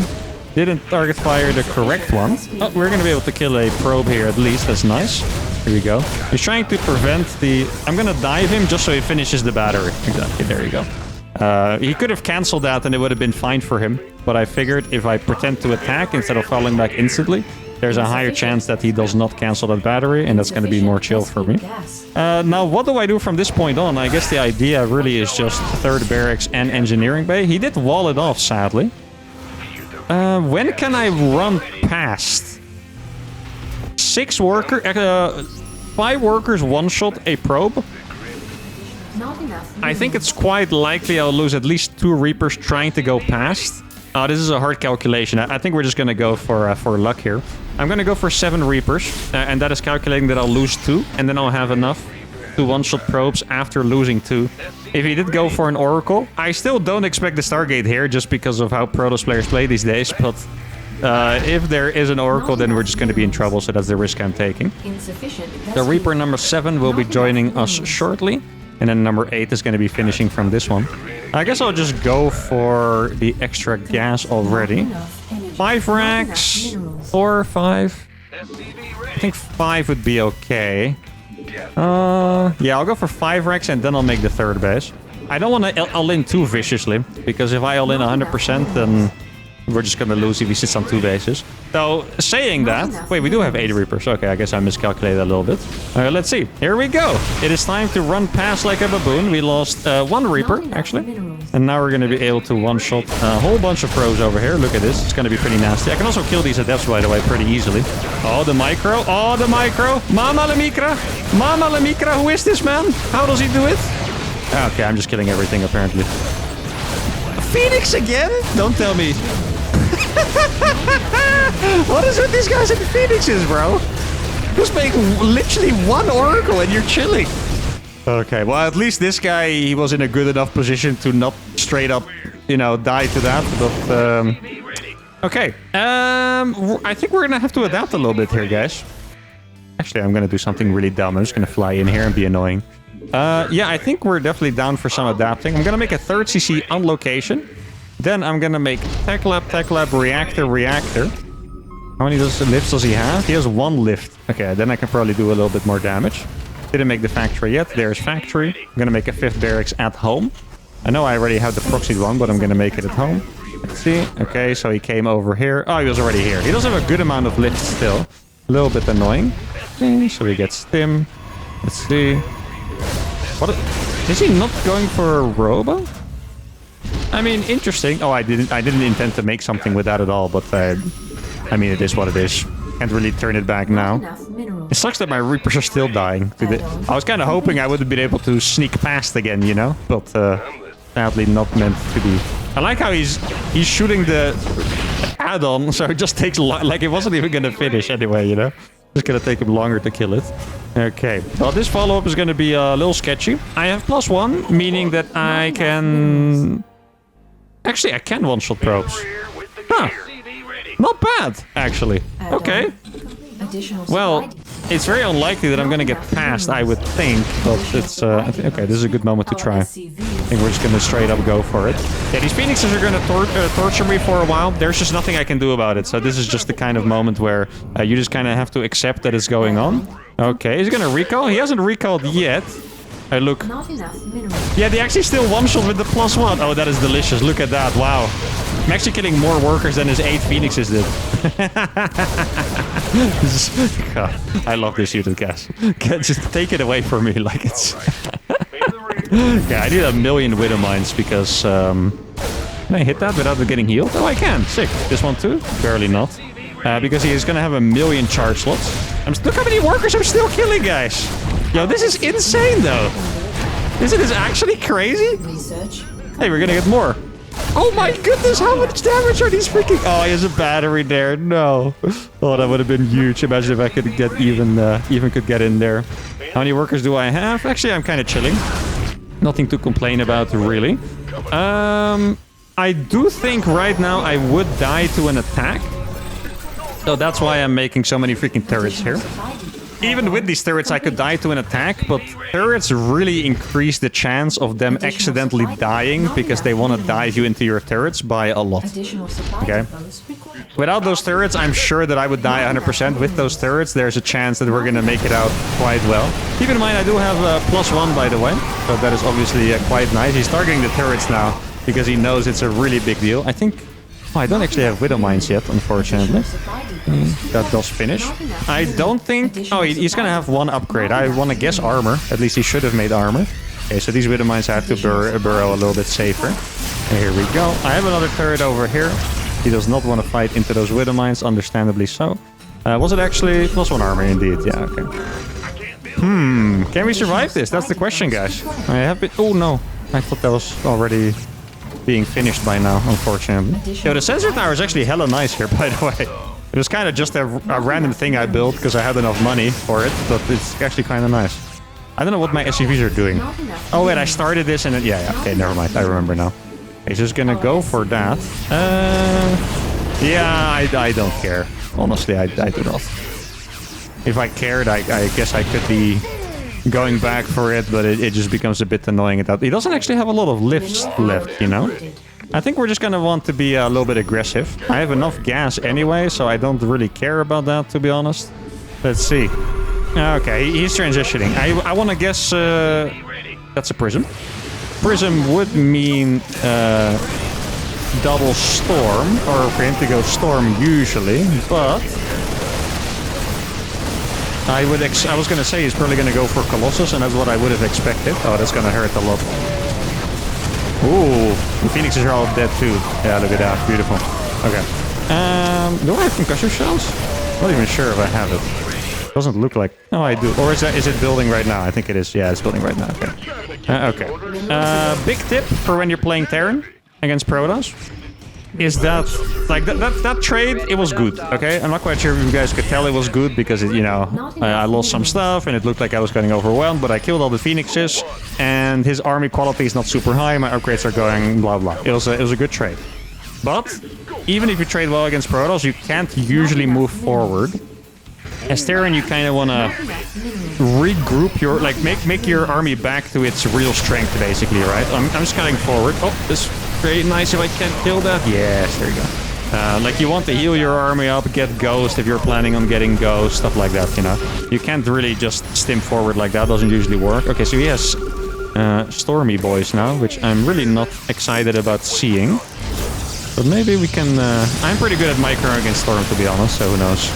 Didn't target fire the correct one. Oh, we're gonna be able to kill a probe here at least. That's nice. Here we go. He's trying to prevent the... I'm gonna dive him just so he finishes the battery. Exactly, there you go. He could have cancelled that and it would have been fine for him. But I figured if I pretend to attack instead of falling back instantly, there's a higher chance that he does not cancel that battery, and that's going to be more chill for me. Now, what do I do from this point on? I guess the idea really is just 3rd barracks and engineering bay. He did wall it off, sadly. When can I run past? 5 workers one-shot a probe? I think it's quite likely I'll lose at least 2 Reapers trying to go past. This is a hard calculation. I think we're just going to go for luck here. I'm going to go for 7 Reapers, and that is calculating that I'll lose 2, and then I'll have enough to one-shot probes after losing 2. If he did go for an Oracle, I still don't expect the Stargate here, just because of how Protoss players play these days, but if there is an Oracle, then we're just going to be in trouble, so that's the risk I'm taking. The Reaper number 7 will be joining us shortly, and then number 8 is going to be finishing from this one. I guess I'll just go for the extra gas already. 5 racks, 4 or 5. I think 5 would be okay. Yeah, I'll go for 5 racks and then I'll make the 3rd base. I don't want to all-in too viciously, because if I all-in 100%, then we're just going to lose if he sits on 2 bases. So, saying that... Wait, we do have 8 Reapers. Okay, I guess I miscalculated a little bit. Let's see. Here we go. It is time to run past like a baboon. We lost 1 Reaper, actually. And now we're going to be able to one-shot a whole bunch of probes over here. Look at this. It's going to be pretty nasty. I can also kill these Adepts, by the way, pretty easily. Oh, the micro. Oh, the micro. Mama la micra. Mama la micra. Who is this man? How does he do it? Okay, I'm just killing everything, apparently. Phoenix again? Don't tell me. What is with these guys and Phoenixes, bro? Just make literally 1 Oracle and you're chilling. Okay, well, at least this guy, he was in a good enough position to not straight up, you know, die to that. But, okay. I think we're gonna have to adapt a little bit here, guys. Actually, I'm gonna do something really dumb. I'm just gonna fly in here and be annoying. Yeah, I think we're definitely down for some adapting. I'm gonna make a 3rd CC on location. Then I'm gonna make tech lab, reactor. How many lifts does he have? He has 1 lift. Okay, then I can probably do a little bit more damage. Didn't make the factory yet. There's factory. I'm gonna make a 5th barracks at home. I know I already have the proxied one, but I'm gonna make it at home. Let's see. Okay, so he came over here. Oh, he was already here. He does have a good amount of lifts still. A little bit annoying. Okay, so he gets stim. Let's see. What? Is he not going for a robo? I mean, interesting. Oh, I didn't intend to make something with that at all, but I mean, it is what it is. Can't really turn it back now. It sucks that my Reapers are still dying. I was kind of hoping I would have been able to sneak past again, you know? But sadly not meant to be. I like how he's shooting the add-on, so it just takes like it wasn't even going to finish anyway, you know? It's going to take him longer to kill it. Okay, well, this follow-up is going to be a little sketchy. I have +1, meaning that I can... Actually, I can one-shot probes. Huh. Not bad, actually. Okay. Well, it's very unlikely that I'm going to get past, I would think. But it's... okay, this is a good moment to try. I think we're just going to straight up go for it. Yeah, these Phoenixes are going to torture me for a while. There's just nothing I can do about it. So this is just the kind of moment where you just kind of have to accept that it's going on. Okay, is he going to recall? He hasn't recalled yet. Hey, look. Yeah, they actually still one-shot with the +1. Oh, that is delicious. Look at that. Wow. I'm actually killing more workers than his 8 Phoenixes did. God, I love this unit, guys. Just take it away from me, like it's... Yeah, I need 1,000,000 widow mines because... Can I hit that without getting healed? Oh, I can. Sick. This one too? Barely not. Because he is going to have 1,000,000 charge slots. Look how many workers I'm still killing, guys. Yo, this is insane, though. Isn't this actually crazy? Hey, we're going to get more. Oh my goodness, how much damage are these freaking... Oh, he has a battery there. No. Oh, that would have been huge. Imagine if I could get even could get in there. How many workers do I have? Actually, I'm kind of chilling. Nothing to complain about, really. I do think right now I would die to an attack. So that's why I'm making so many freaking turrets here. Even with these turrets, I could die to an attack, but turrets really increase the chance of them accidentally dying because they want to dive you into your turrets by a lot. Okay? Without those turrets, I'm sure that I would die 100%. With those turrets, there's a chance that we're going to make it out quite well. Keep in mind, I do have +1, by the way. So that is obviously quite nice. He's targeting the turrets now because he knows it's a really big deal. I think... Oh, I don't actually have Widow Mines yet, unfortunately. That does finish. I don't think... Oh, he's going to have one upgrade. I want to guess armor. At least he should have made armor. Okay, so these Widow Mines have to burrow a little bit safer. And here we go. I have another turret over here. He does not want to fight into those Widow Mines, understandably so. Was it actually... +1 armor, indeed. Yeah, okay. Can we survive this? That's the question, guys. I have been... Oh, no. I thought that was already... being finished by now, unfortunately. Yo, the sensor tower is actually hella nice here, by the way. It was kind of just a random thing I built because I had enough money for it, but it's actually kind of nice. I don't know what my SUVs are doing. Oh, wait, I started this and then... Yeah, okay, never mind. I remember now. He's just gonna go for that. Yeah, I don't care. Honestly, I do not. If I cared, I guess I could be... going back for it, but it just becomes a bit annoying. He doesn't actually have a lot of lifts left, you know? I think we're just gonna want to be a little bit aggressive. I have enough gas anyway, so I don't really care about that, to be honest. Let's see. Okay, he's transitioning. I want to guess... that's a prism. Prism would mean double storm, or for him to go storm usually, but... I was going to say he's probably going to go for Colossus, and that's what I would have expected. Oh, that's going to hurt a lot. Ooh, the Phoenixes are all dead too. Yeah, look at that. Beautiful. Okay. Do I have concussive shells? Not even sure if I have it. Doesn't look like... No, I do. Or is it building right now? I think it is. Yeah, it's building right now. Okay. Okay. Big tip for when you're playing Terran against Protoss. Is that like that trade? It was good. Okay, I'm not quite sure if you guys could tell it was good because it, you know, I lost some stuff and it looked like I was getting overwhelmed. But I killed all the Phoenixes and his army quality is not super high. My upgrades are going blah blah. It was a good trade. But even if you trade well against Protoss, you can't usually move forward. As Terran, you kind of want to regroup your make your army back to its real strength, basically, right? I'm just cutting forward. Oh, this. Very nice if I can kill that. Yes, there you go. Like you want to heal your army up, get Ghost if you're planning on getting Ghost, stuff like that, you know. You can't really just stim forward like that, doesn't usually work. Okay, so he has Stormy boys now, which I'm really not excited about seeing. But maybe we can... I'm pretty good at micro against Storm, to be honest, so who knows.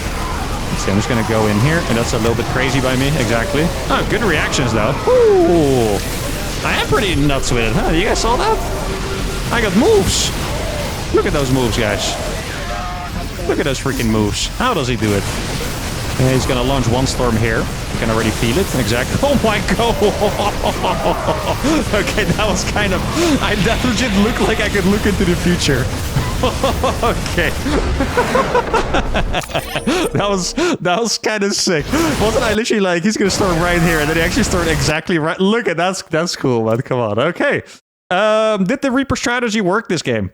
Let's see, I'm just gonna go in here, and that's a little bit crazy by me, exactly. Oh, good reactions though. Ooh! I am pretty nuts with it, huh? You guys saw that? I got moves! Look at those moves, guys. Look at those freaking moves. How does he do it? Yeah, he's gonna launch one storm here. You can already feel it. Exactly. Oh my god! Okay, that was kind of... that legit looked like I could look into the future. Okay. that was kind of sick. Wasn't I literally like, he's gonna storm right here, and then he actually stormed exactly right... Look at that's cool, man. Come on. Okay. Did the Reaper strategy work this game?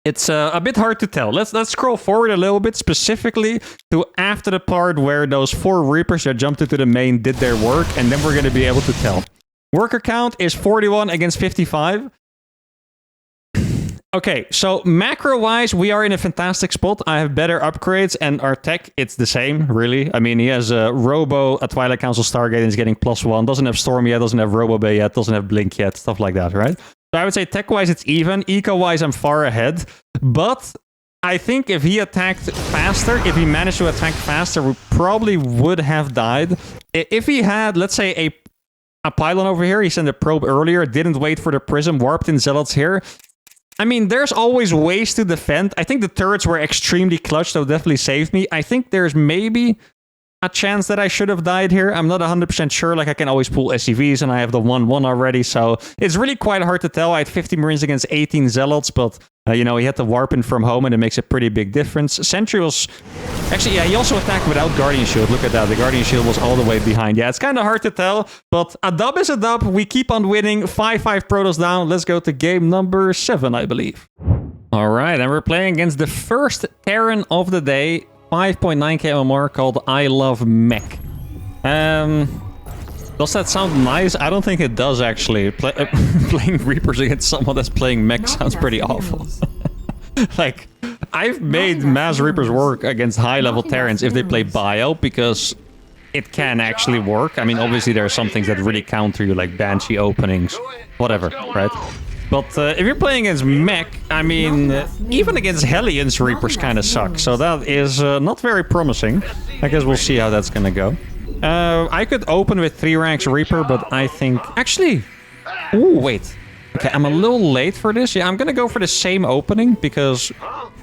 It's a bit hard to tell. Let's scroll forward a little bit, specifically to after the part where those 4 Reapers that jumped into the main did their work, and then we're going to be able to tell. Worker count is 41 against 55. Okay, so macro-wise, we are in a fantastic spot. I have better upgrades, and our tech, it's the same, really. I mean, he has a Robo, a Twilight Council Stargate, and he's getting +1. Doesn't have Storm yet, doesn't have Robo Bay yet, doesn't have Blink yet, stuff like that, right? So I would say tech-wise, it's even. Eco-wise, I'm far ahead. But I think if he attacked faster, if he managed to attack faster, we probably would have died. If he had, let's say, a pylon over here, he sent a probe earlier, didn't wait for the prism, warped in zealots here. I mean, there's always ways to defend. I think the turrets were extremely clutch, so definitely saved me. I think there's maybe a chance that I should have died here. I'm not 100% sure. Like, I can always pull SCVs, and I have the 1-1 already, so it's really quite hard to tell. I had 50 Marines against 18 Zealots, but, you know, he had to warp in from home, and it makes a pretty big difference. Sentry was... Actually, yeah, he also attacked without Guardian Shield. Look at that. The Guardian Shield was all the way behind. Yeah, it's kind of hard to tell, but a dub is a dub. We keep on winning. 5-5 Protoss down. Let's go to game number 7, I believe. All right, and we're playing against the first Terran of the day. 5.9k MMR called I Love Mech. Does that sound nice? I don't think it does, actually. Playing Reapers against someone that's playing Mech sounds pretty awful. Like, I've made Mass Reapers work against high-level Terrans if they play Bio, because it can actually work. I mean, obviously there are some things that really counter you, like Banshee openings, whatever, right? But if you're playing against Mech, I mean, even against Hellions, Reapers kind of suck. So that is not very promising. I guess we'll see how that's going to go. I could open with 3 ranks Reaper, but I think... Actually... Ooh, wait. Okay, I'm a little late for this. Yeah, I'm going to go for the same opening, because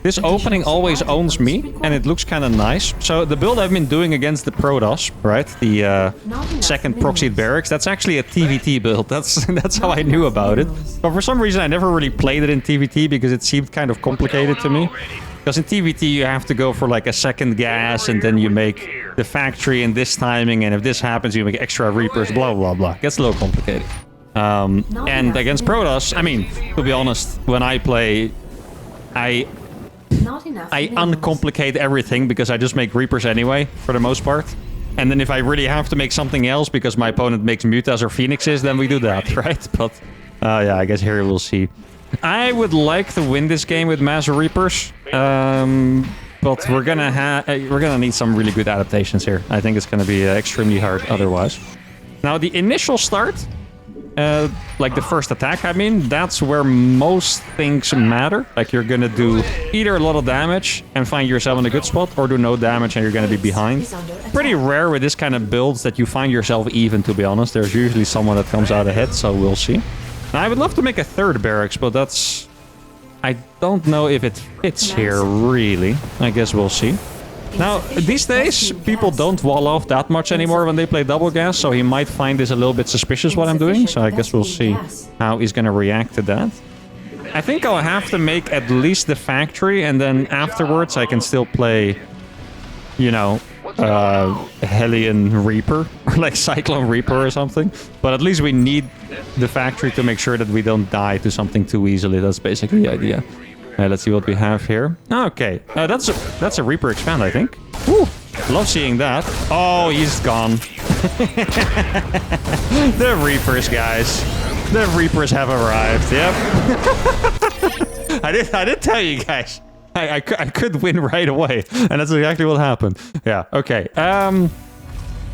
this opening always owns me, and it looks kind of nice. So the build I've been doing against the Protoss, right? The second proxied barracks, that's actually a TVT build. That's how I knew about it. But for some reason, I never really played it in TVT, because it seemed kind of complicated to me. Because in TVT, you have to go for like a second gas, and then you make the factory in this timing, and if this happens, you make extra Reapers, blah, blah, blah. Gets a little complicated. And against Protoss, I mean, to be honest, when I play, I uncomplicate everything, because I just make Reapers anyway, for the most part. And then if I really have to make something else, because my opponent makes Mutas or Phoenixes, then we do that, right? But, yeah, I guess here we'll see. I would like to win this game with Mass Reapers, but we're gonna need some really good adaptations here. I think it's gonna be extremely hard otherwise. Now, the initial start... like the first attack, I mean, that's where most things matter. Like, you're gonna do either a lot of damage and find yourself in a good spot, or do no damage and you're gonna be behind. Pretty rare with this kind of builds that you find yourself even, to be honest. There's usually someone that comes out ahead, so we'll see. Now, I would love to make a third barracks, but that's... I don't know if it fits here, really. I guess we'll see. Now, these days, people don't wall off that much anymore when they play double gas, so he might find this a little bit suspicious what I'm doing, so I guess we'll see how he's gonna react to that. I think I'll have to make at least the factory, and then afterwards I can still play, you know, Hellion Reaper, or like Cyclone Reaper or something. But at least we need the factory to make sure that we don't die to something too easily. That's basically the idea. Let's see what we have here. Okay, that's a Reaper expand, I think. Woo, love seeing that. Oh, he's gone. The Reapers, guys. The Reapers have arrived. Yep. I did tell you guys. I could win right away, and that's exactly what happened. Yeah. Okay.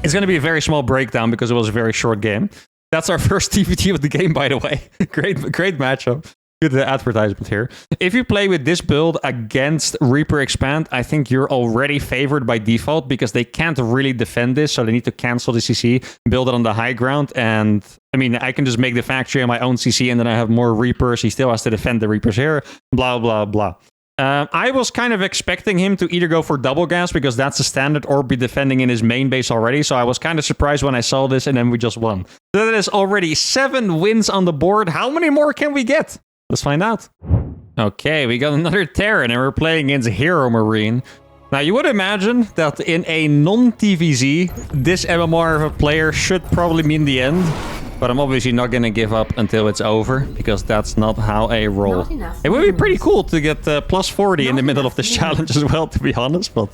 It's going to be a very small breakdown because it was a very short game. That's our first TVT of the game, by the way. Great matchup. Good advertisement here. If you play with this build against Reaper Expand, I think you're already favored by default, because they can't really defend this, so they need to cancel the CC, build it on the high ground, and I mean, I can just make the factory on my own CC, and then I have more Reapers. He still has to defend the Reapers here, blah, blah, blah. I was kind of expecting him to either go for double gas, because that's the standard, or be defending in his main base already, so I was kind of surprised when I saw this, and then we just won. So that is already 7 wins on the board. How many more can we get? Let's find out. Okay, we got another Terran, and we're playing against a Hero Marine. Now, you would imagine that in a non-TVZ, this MMR of a player should probably mean the end. But I'm obviously not going to give up until it's over, because that's not how I roll. It would be pretty cool to get plus 40 in the middle of this challenge as well, to be honest. But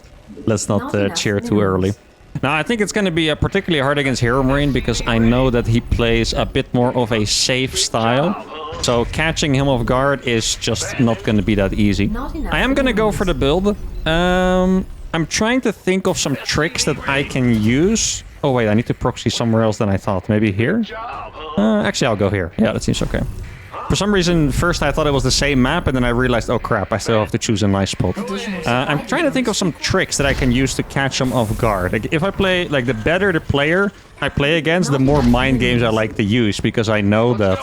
let's not cheer too early. Now, I think it's going to be particularly hard against Hero Marine, because I know that he plays a bit more of a safe style. So catching him off guard is just not going to be that easy. I am going to go for the build. I'm trying to think of some tricks that I can use. Oh wait, I need to proxy somewhere else than I thought. Maybe here? Actually, I'll go here. Yeah, that seems okay. For some reason, first I thought it was the same map, and then I realized, oh crap, I still have to choose a nice spot. I'm trying to think of some tricks that I can use to catch them off guard. Like, if I play, like, the better the player I play against, the more mind games I like to use, because I know that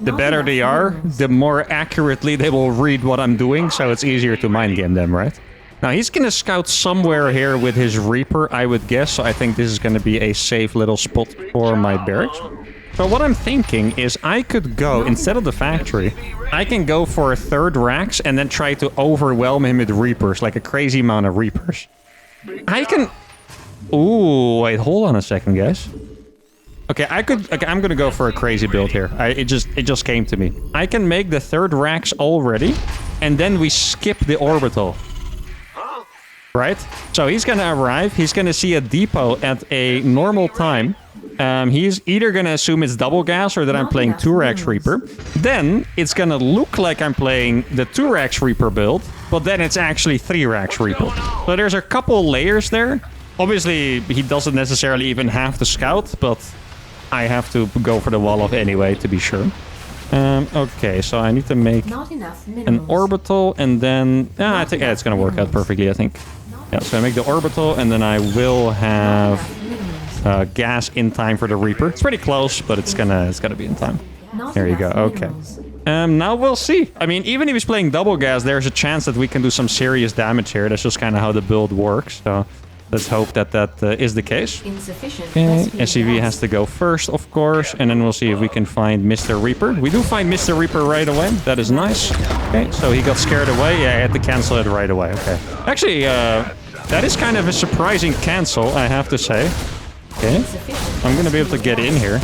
the better they are, the more accurately they will read what I'm doing, so it's easier to mind game them, right? Now, he's gonna scout somewhere here with his Reaper, I would guess, so I think this is gonna be a safe little spot for my barracks. So what I'm thinking is I could go, instead of the factory, I can go for a third racks and then try to overwhelm him with Reapers, like a crazy amount of Reapers. I can... Ooh, wait, hold on a second, guys. Okay, I'm gonna go for a crazy build here. It just came to me. I can make the third racks already, and then we skip the orbital. Right? So he's gonna arrive, he's gonna see a depot at a normal time. He's either gonna assume it's double gas or that I'm playing 2-Rax Reaper. Then it's gonna look like I'm playing the 2-Rax Reaper build, but then it's actually 3-Rax Reaper. So there's a couple layers there. Obviously, he doesn't necessarily even have to scout, but I have to go for the wall off anyway to be sure. Okay, so I need to make an orbital, and then... I think it's gonna work out perfectly, I think. Yeah, so I make the orbital, and then I will have gas in time for the Reaper. It's pretty close, but it's gonna be in time. There you go. Okay. Now we'll see. I mean, even if he's playing double gas, there's a chance that we can do some serious damage here. That's just kind of how the build works. So let's hope that is the case. Okay, SCV has to go first, of course, and then we'll see if we can find Mr. Reaper. We do find Mr. Reaper right away. That is nice. Okay, so he got scared away. Yeah, I had to cancel it right away. Okay. Actually, that is kind of a surprising cancel, I have to say. Okay, I'm going to be able to get in here.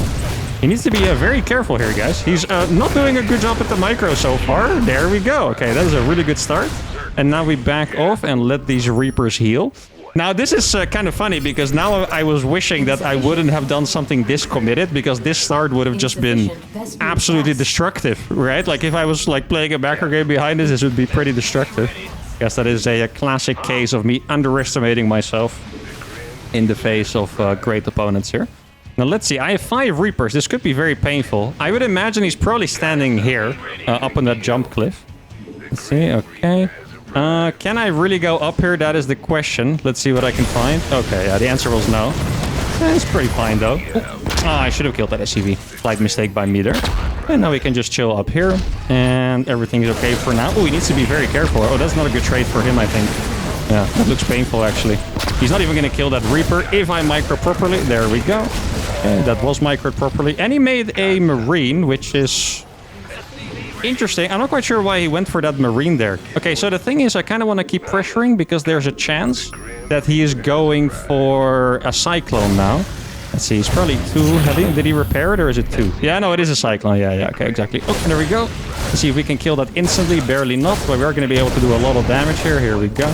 He needs to be very careful here, guys. He's not doing a good job at the micro so far. There we go. Okay, that is a really good start. And now we back off and let these Reapers heal. Now, this is kind of funny, because now I was wishing that I wouldn't have done something this committed, because this start would have just been absolutely destructive, right? Like, if I was like playing a macro game behind this would be pretty destructive. Guess that is a classic case of me underestimating myself in the face of great opponents here. Now, let's see. I have 5 Reapers. This could be very painful. I would imagine he's probably standing here, up on that jump cliff. Let's see. Okay. Can I really go up here? That is the question. Let's see what I can find. Okay, yeah, the answer was no. It's pretty fine, though. Oh, I should have killed that SCV. Slight mistake by me there. And now we can just chill up here. And everything is okay for now. Oh, he needs to be very careful. Oh, that's not a good trade for him, I think. Yeah, that looks painful, actually. He's not even going to kill that Reaper if I micro properly. There we go. Okay, that was microed properly. And he made a Marine, which is... interesting. I'm not quite sure why he went for that Marine there. Okay, so the thing is, I kind of want to keep pressuring, because there's a chance that he is going for a Cyclone now. Let's see, he's probably too heavy. Did he repair it, or is it 2? Yeah, no, it is a Cyclone. Yeah, okay, exactly. Oh, and there we go. Let's see if we can kill that instantly. Barely not, but we are going to be able to do a lot of damage here. Here we go.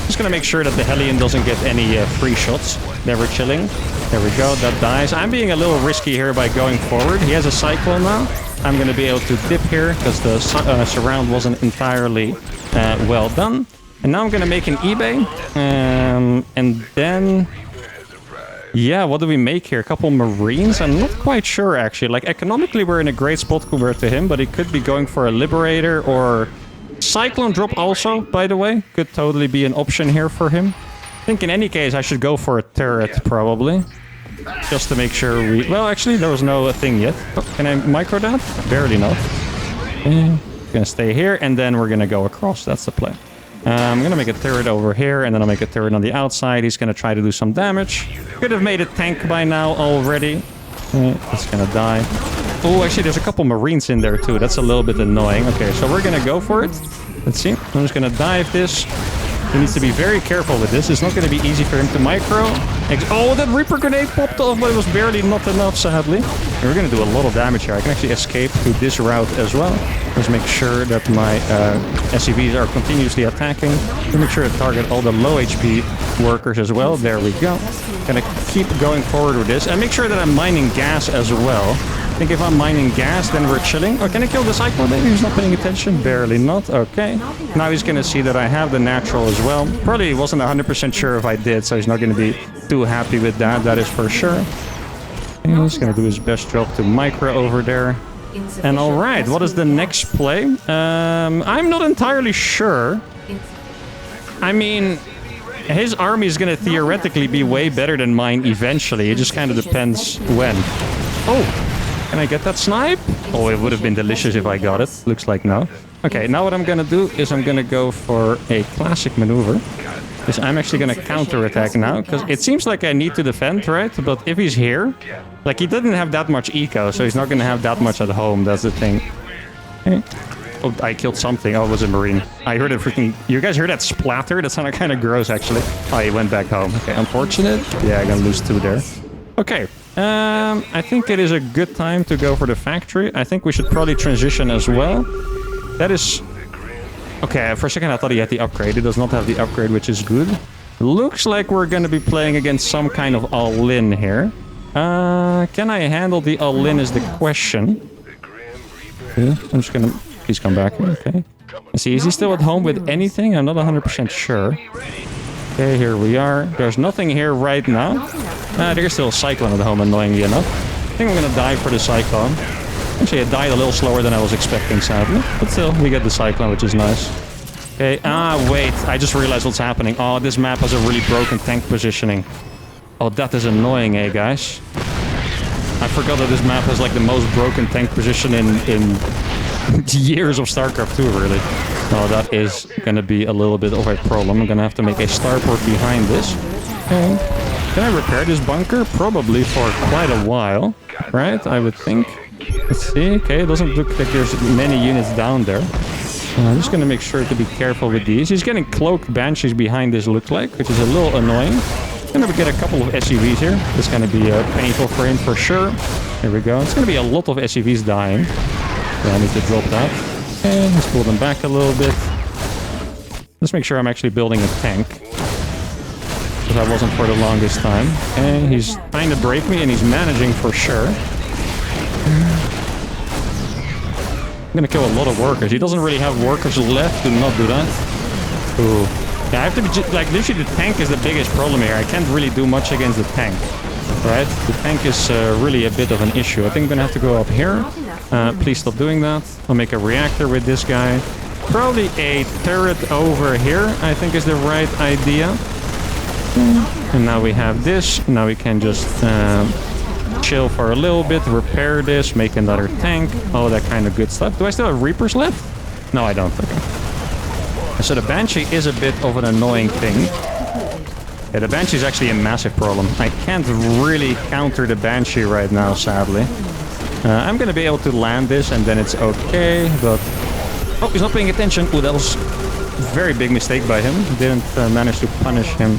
Just going to make sure that the Hellion doesn't get any free shots. Never chilling. There we go, that dies. I'm being a little risky here by going forward. He has a Cyclone now. I'm going to be able to dip here, because the surround wasn't entirely well done. And now I'm going to make an eBay. And then... yeah, what do we make here? A couple Marines? I'm not quite sure, actually. Like, economically, we're in a great spot compared to him, but he could be going for a Liberator or... Cyclone drop also, by the way. Could totally be an option here for him. I think in any case, I should go for a turret, probably. Just to make sure we... well, actually, there was no thing yet. Oh, can I micro that? Barely not. Okay. Gonna stay here, and then we're gonna go across. That's the plan. I'm gonna make a turret over here, and then I'll make a turret on the outside. He's gonna try to do some damage. Could have made a tank by now already. It's gonna die. Oh, actually, there's a couple Marines in there, too. That's a little bit annoying. Okay, so we're gonna go for it. Let's see. I'm just gonna dive this. He needs to be very careful with this. It's not going to be easy for him to micro. Oh, that Reaper grenade popped off, but it was barely not enough, sadly. And we're going to do a lot of damage here. I can actually escape through this route as well. Just make sure that my SCVs are continuously attacking. To make sure to target all the low HP workers as well. There we go. Gonna keep going forward with this. And make sure that I'm mining gas as well. I think if I'm mining gas, then we're chilling. Oh, can I kill the Cyclone? Maybe he's not paying attention. Barely not. Okay. Now he's going to see that I have the natural as well. Probably wasn't 100% sure if I did, so he's not going to be too happy with that. That is for sure. And he's going to do his best job to micro over there. And all right, what is the next play? I'm not entirely sure. I mean, his army is going to theoretically be way better than mine eventually. It just kind of depends when. Oh, can I get that snipe? Oh, it would have been delicious if I got it. Looks like no. Okay, now what I'm going to do is I'm going to go for a classic maneuver. Because I'm actually going to counterattack now. Because it seems like I need to defend, right? But if he's here, like he didn't have that much eco, so he's not going to have that much at home. That's the thing. Okay. Oh, I killed something. Oh, it was a marine. I heard it freaking... You guys heard that splatter? That sounded kind of gross, actually. Oh, he went back home. Okay, unfortunate. Yeah, I'm going to lose 2 there. Okay. I think it is a good time to go for the factory. I think we should probably transition as well. That is... Okay, for a second I thought he had the upgrade. He does not have the upgrade, which is good. Looks like we're going to be playing against some kind of all-in here. Can I handle the all-in is the question. Yeah, I'm just going to... Please come back. Okay. Let's see, is he still at home with anything? I'm not 100% sure. Okay, here we are. There's nothing here right now. There's still a cyclone at home, annoyingly enough. I think I'm going to die for the cyclone. Actually, it died a little slower than I was expecting, sadly. But still, we get the cyclone, which is nice. Okay, wait. I just realized what's happening. Oh, this map has a really broken tank positioning. Oh, that is annoying, eh, guys? I forgot that this map has, like, the most broken tank position in years of StarCraft 2, really. Oh, that is going to be a little bit of a problem. I'm going to have to make a starport behind this. Okay. Can I repair this bunker? Probably for quite a while, right? I would think. Let's see. Okay, it doesn't look like there's many units down there. I'm just going to make sure to be careful with these. He's getting cloaked banshees behind this, looks like, which is a little annoying. I'm going to get a couple of SCVs here. It's going to be painful for him for sure. Here we go. It's going to be a lot of SCVs dying. So I need to drop that. And let's pull them back a little bit. Let's make sure I'm actually building a tank. Because I wasn't for the longest time. And he's trying to break me, and he's managing for sure. I'm gonna kill a lot of workers. He doesn't really have workers left. Do not do that. Ooh. Yeah, I have to be like, literally the tank is the biggest problem here. I can't really do much against the tank. Right? The tank is really a bit of an issue. I think I'm gonna have to go up here. Please stop doing that. I'll make a reactor with this guy. Probably a turret over here, I think is the right idea. And now we have this. Now we can just chill for a little bit, repair this, make another tank, all that kind of good stuff. Do I still have Reapers left? No, I don't. Okay. So the Banshee is a bit of an annoying thing. Yeah, the Banshee is actually a massive problem. I can't really counter the Banshee right now, sadly. I'm going to be able to land this and then it's okay, but... Oh, he's not paying attention. Oh, that was a very big mistake by him. Didn't manage to punish him.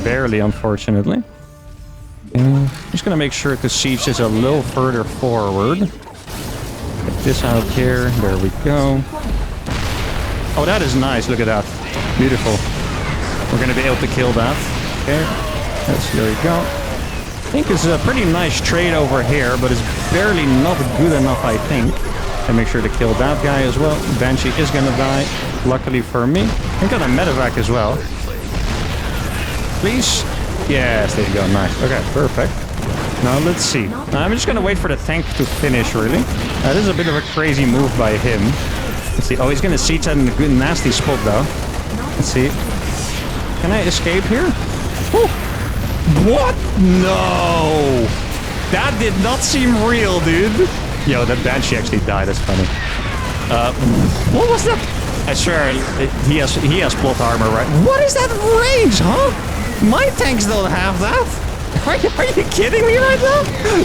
Barely, unfortunately. I'm just going to make sure to siege this a little further forward. Get this out here. There we go. Oh, that is nice. Look at that. Beautiful. We're going to be able to kill that. Okay. There we go. I think it's a pretty nice trade over here, but it's barely not good enough, I think. And make sure to kill that guy as well. Banshee is going to die. Luckily for me. I got a medevac as well. Please. Yes, there you go. Nice. Okay, perfect. Now, let's see. I'm just going to wait for the tank to finish, really. This is a bit of a crazy move by him. Let's see. Oh, he's going to siege that in a good, nasty spot, though. Let's see. Can I escape here? Woo. What? No! That did not seem real, dude. Yo, that Banshee actually died. That's funny. What was that? I swear, he has plot armor, right? What is that range, huh? My tanks don't have that. Are you kidding me right now?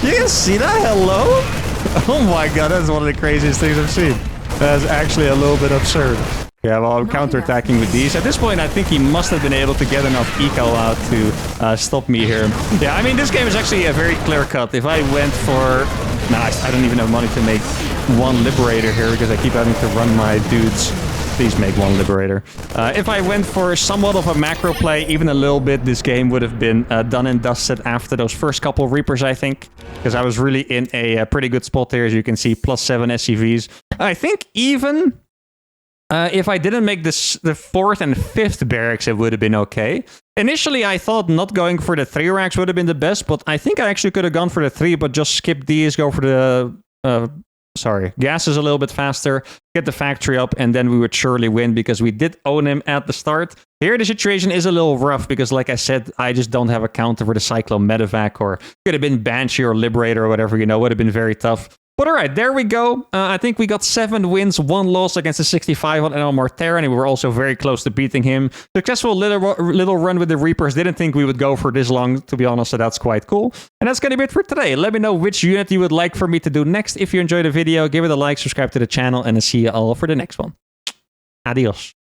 You can see that? Hello? Oh my god, that's one of the craziest things I've seen. That's actually a little bit absurd. Yeah, well, I'm counterattacking with these. At this point, I think he must have been able to get enough eco out to stop me here. Yeah, I mean, this game is actually a very clear cut. If I went for... Nah, I don't even have money to make one Liberator here because I keep having to run my dudes. Please make one Liberator. If I went for somewhat of a macro play, even a little bit, this game would have been done and dusted after those first couple Reapers, I think. Because I was really in a pretty good spot here, as you can see, +7 SCVs. I think even... if I didn't make this the 4th and 5th barracks, it would have been okay. Initially, I thought not going for the 3 racks would have been the best, but I think I actually could have gone for the 3, but just skip these, go for the gas is a little bit faster, get the factory up, and then we would surely win because we did own him at the start. Here, the situation is a little rough because, like I said, I just don't have a counter for the Cyclone Medevac, or could have been Banshee or Liberator or whatever, would have been very tough. But all right, there we go. I think we got 7 wins, 1 loss against the 65 on El Mortera, and we were also very close to beating him. Successful little run with the Reapers. Didn't think we would go for this long, to be honest, so that's quite cool. And that's going to be it for today. Let me know which unit you would like for me to do next. If you enjoyed the video, give it a like, subscribe to the channel, and I'll see you all for the next one. Adios.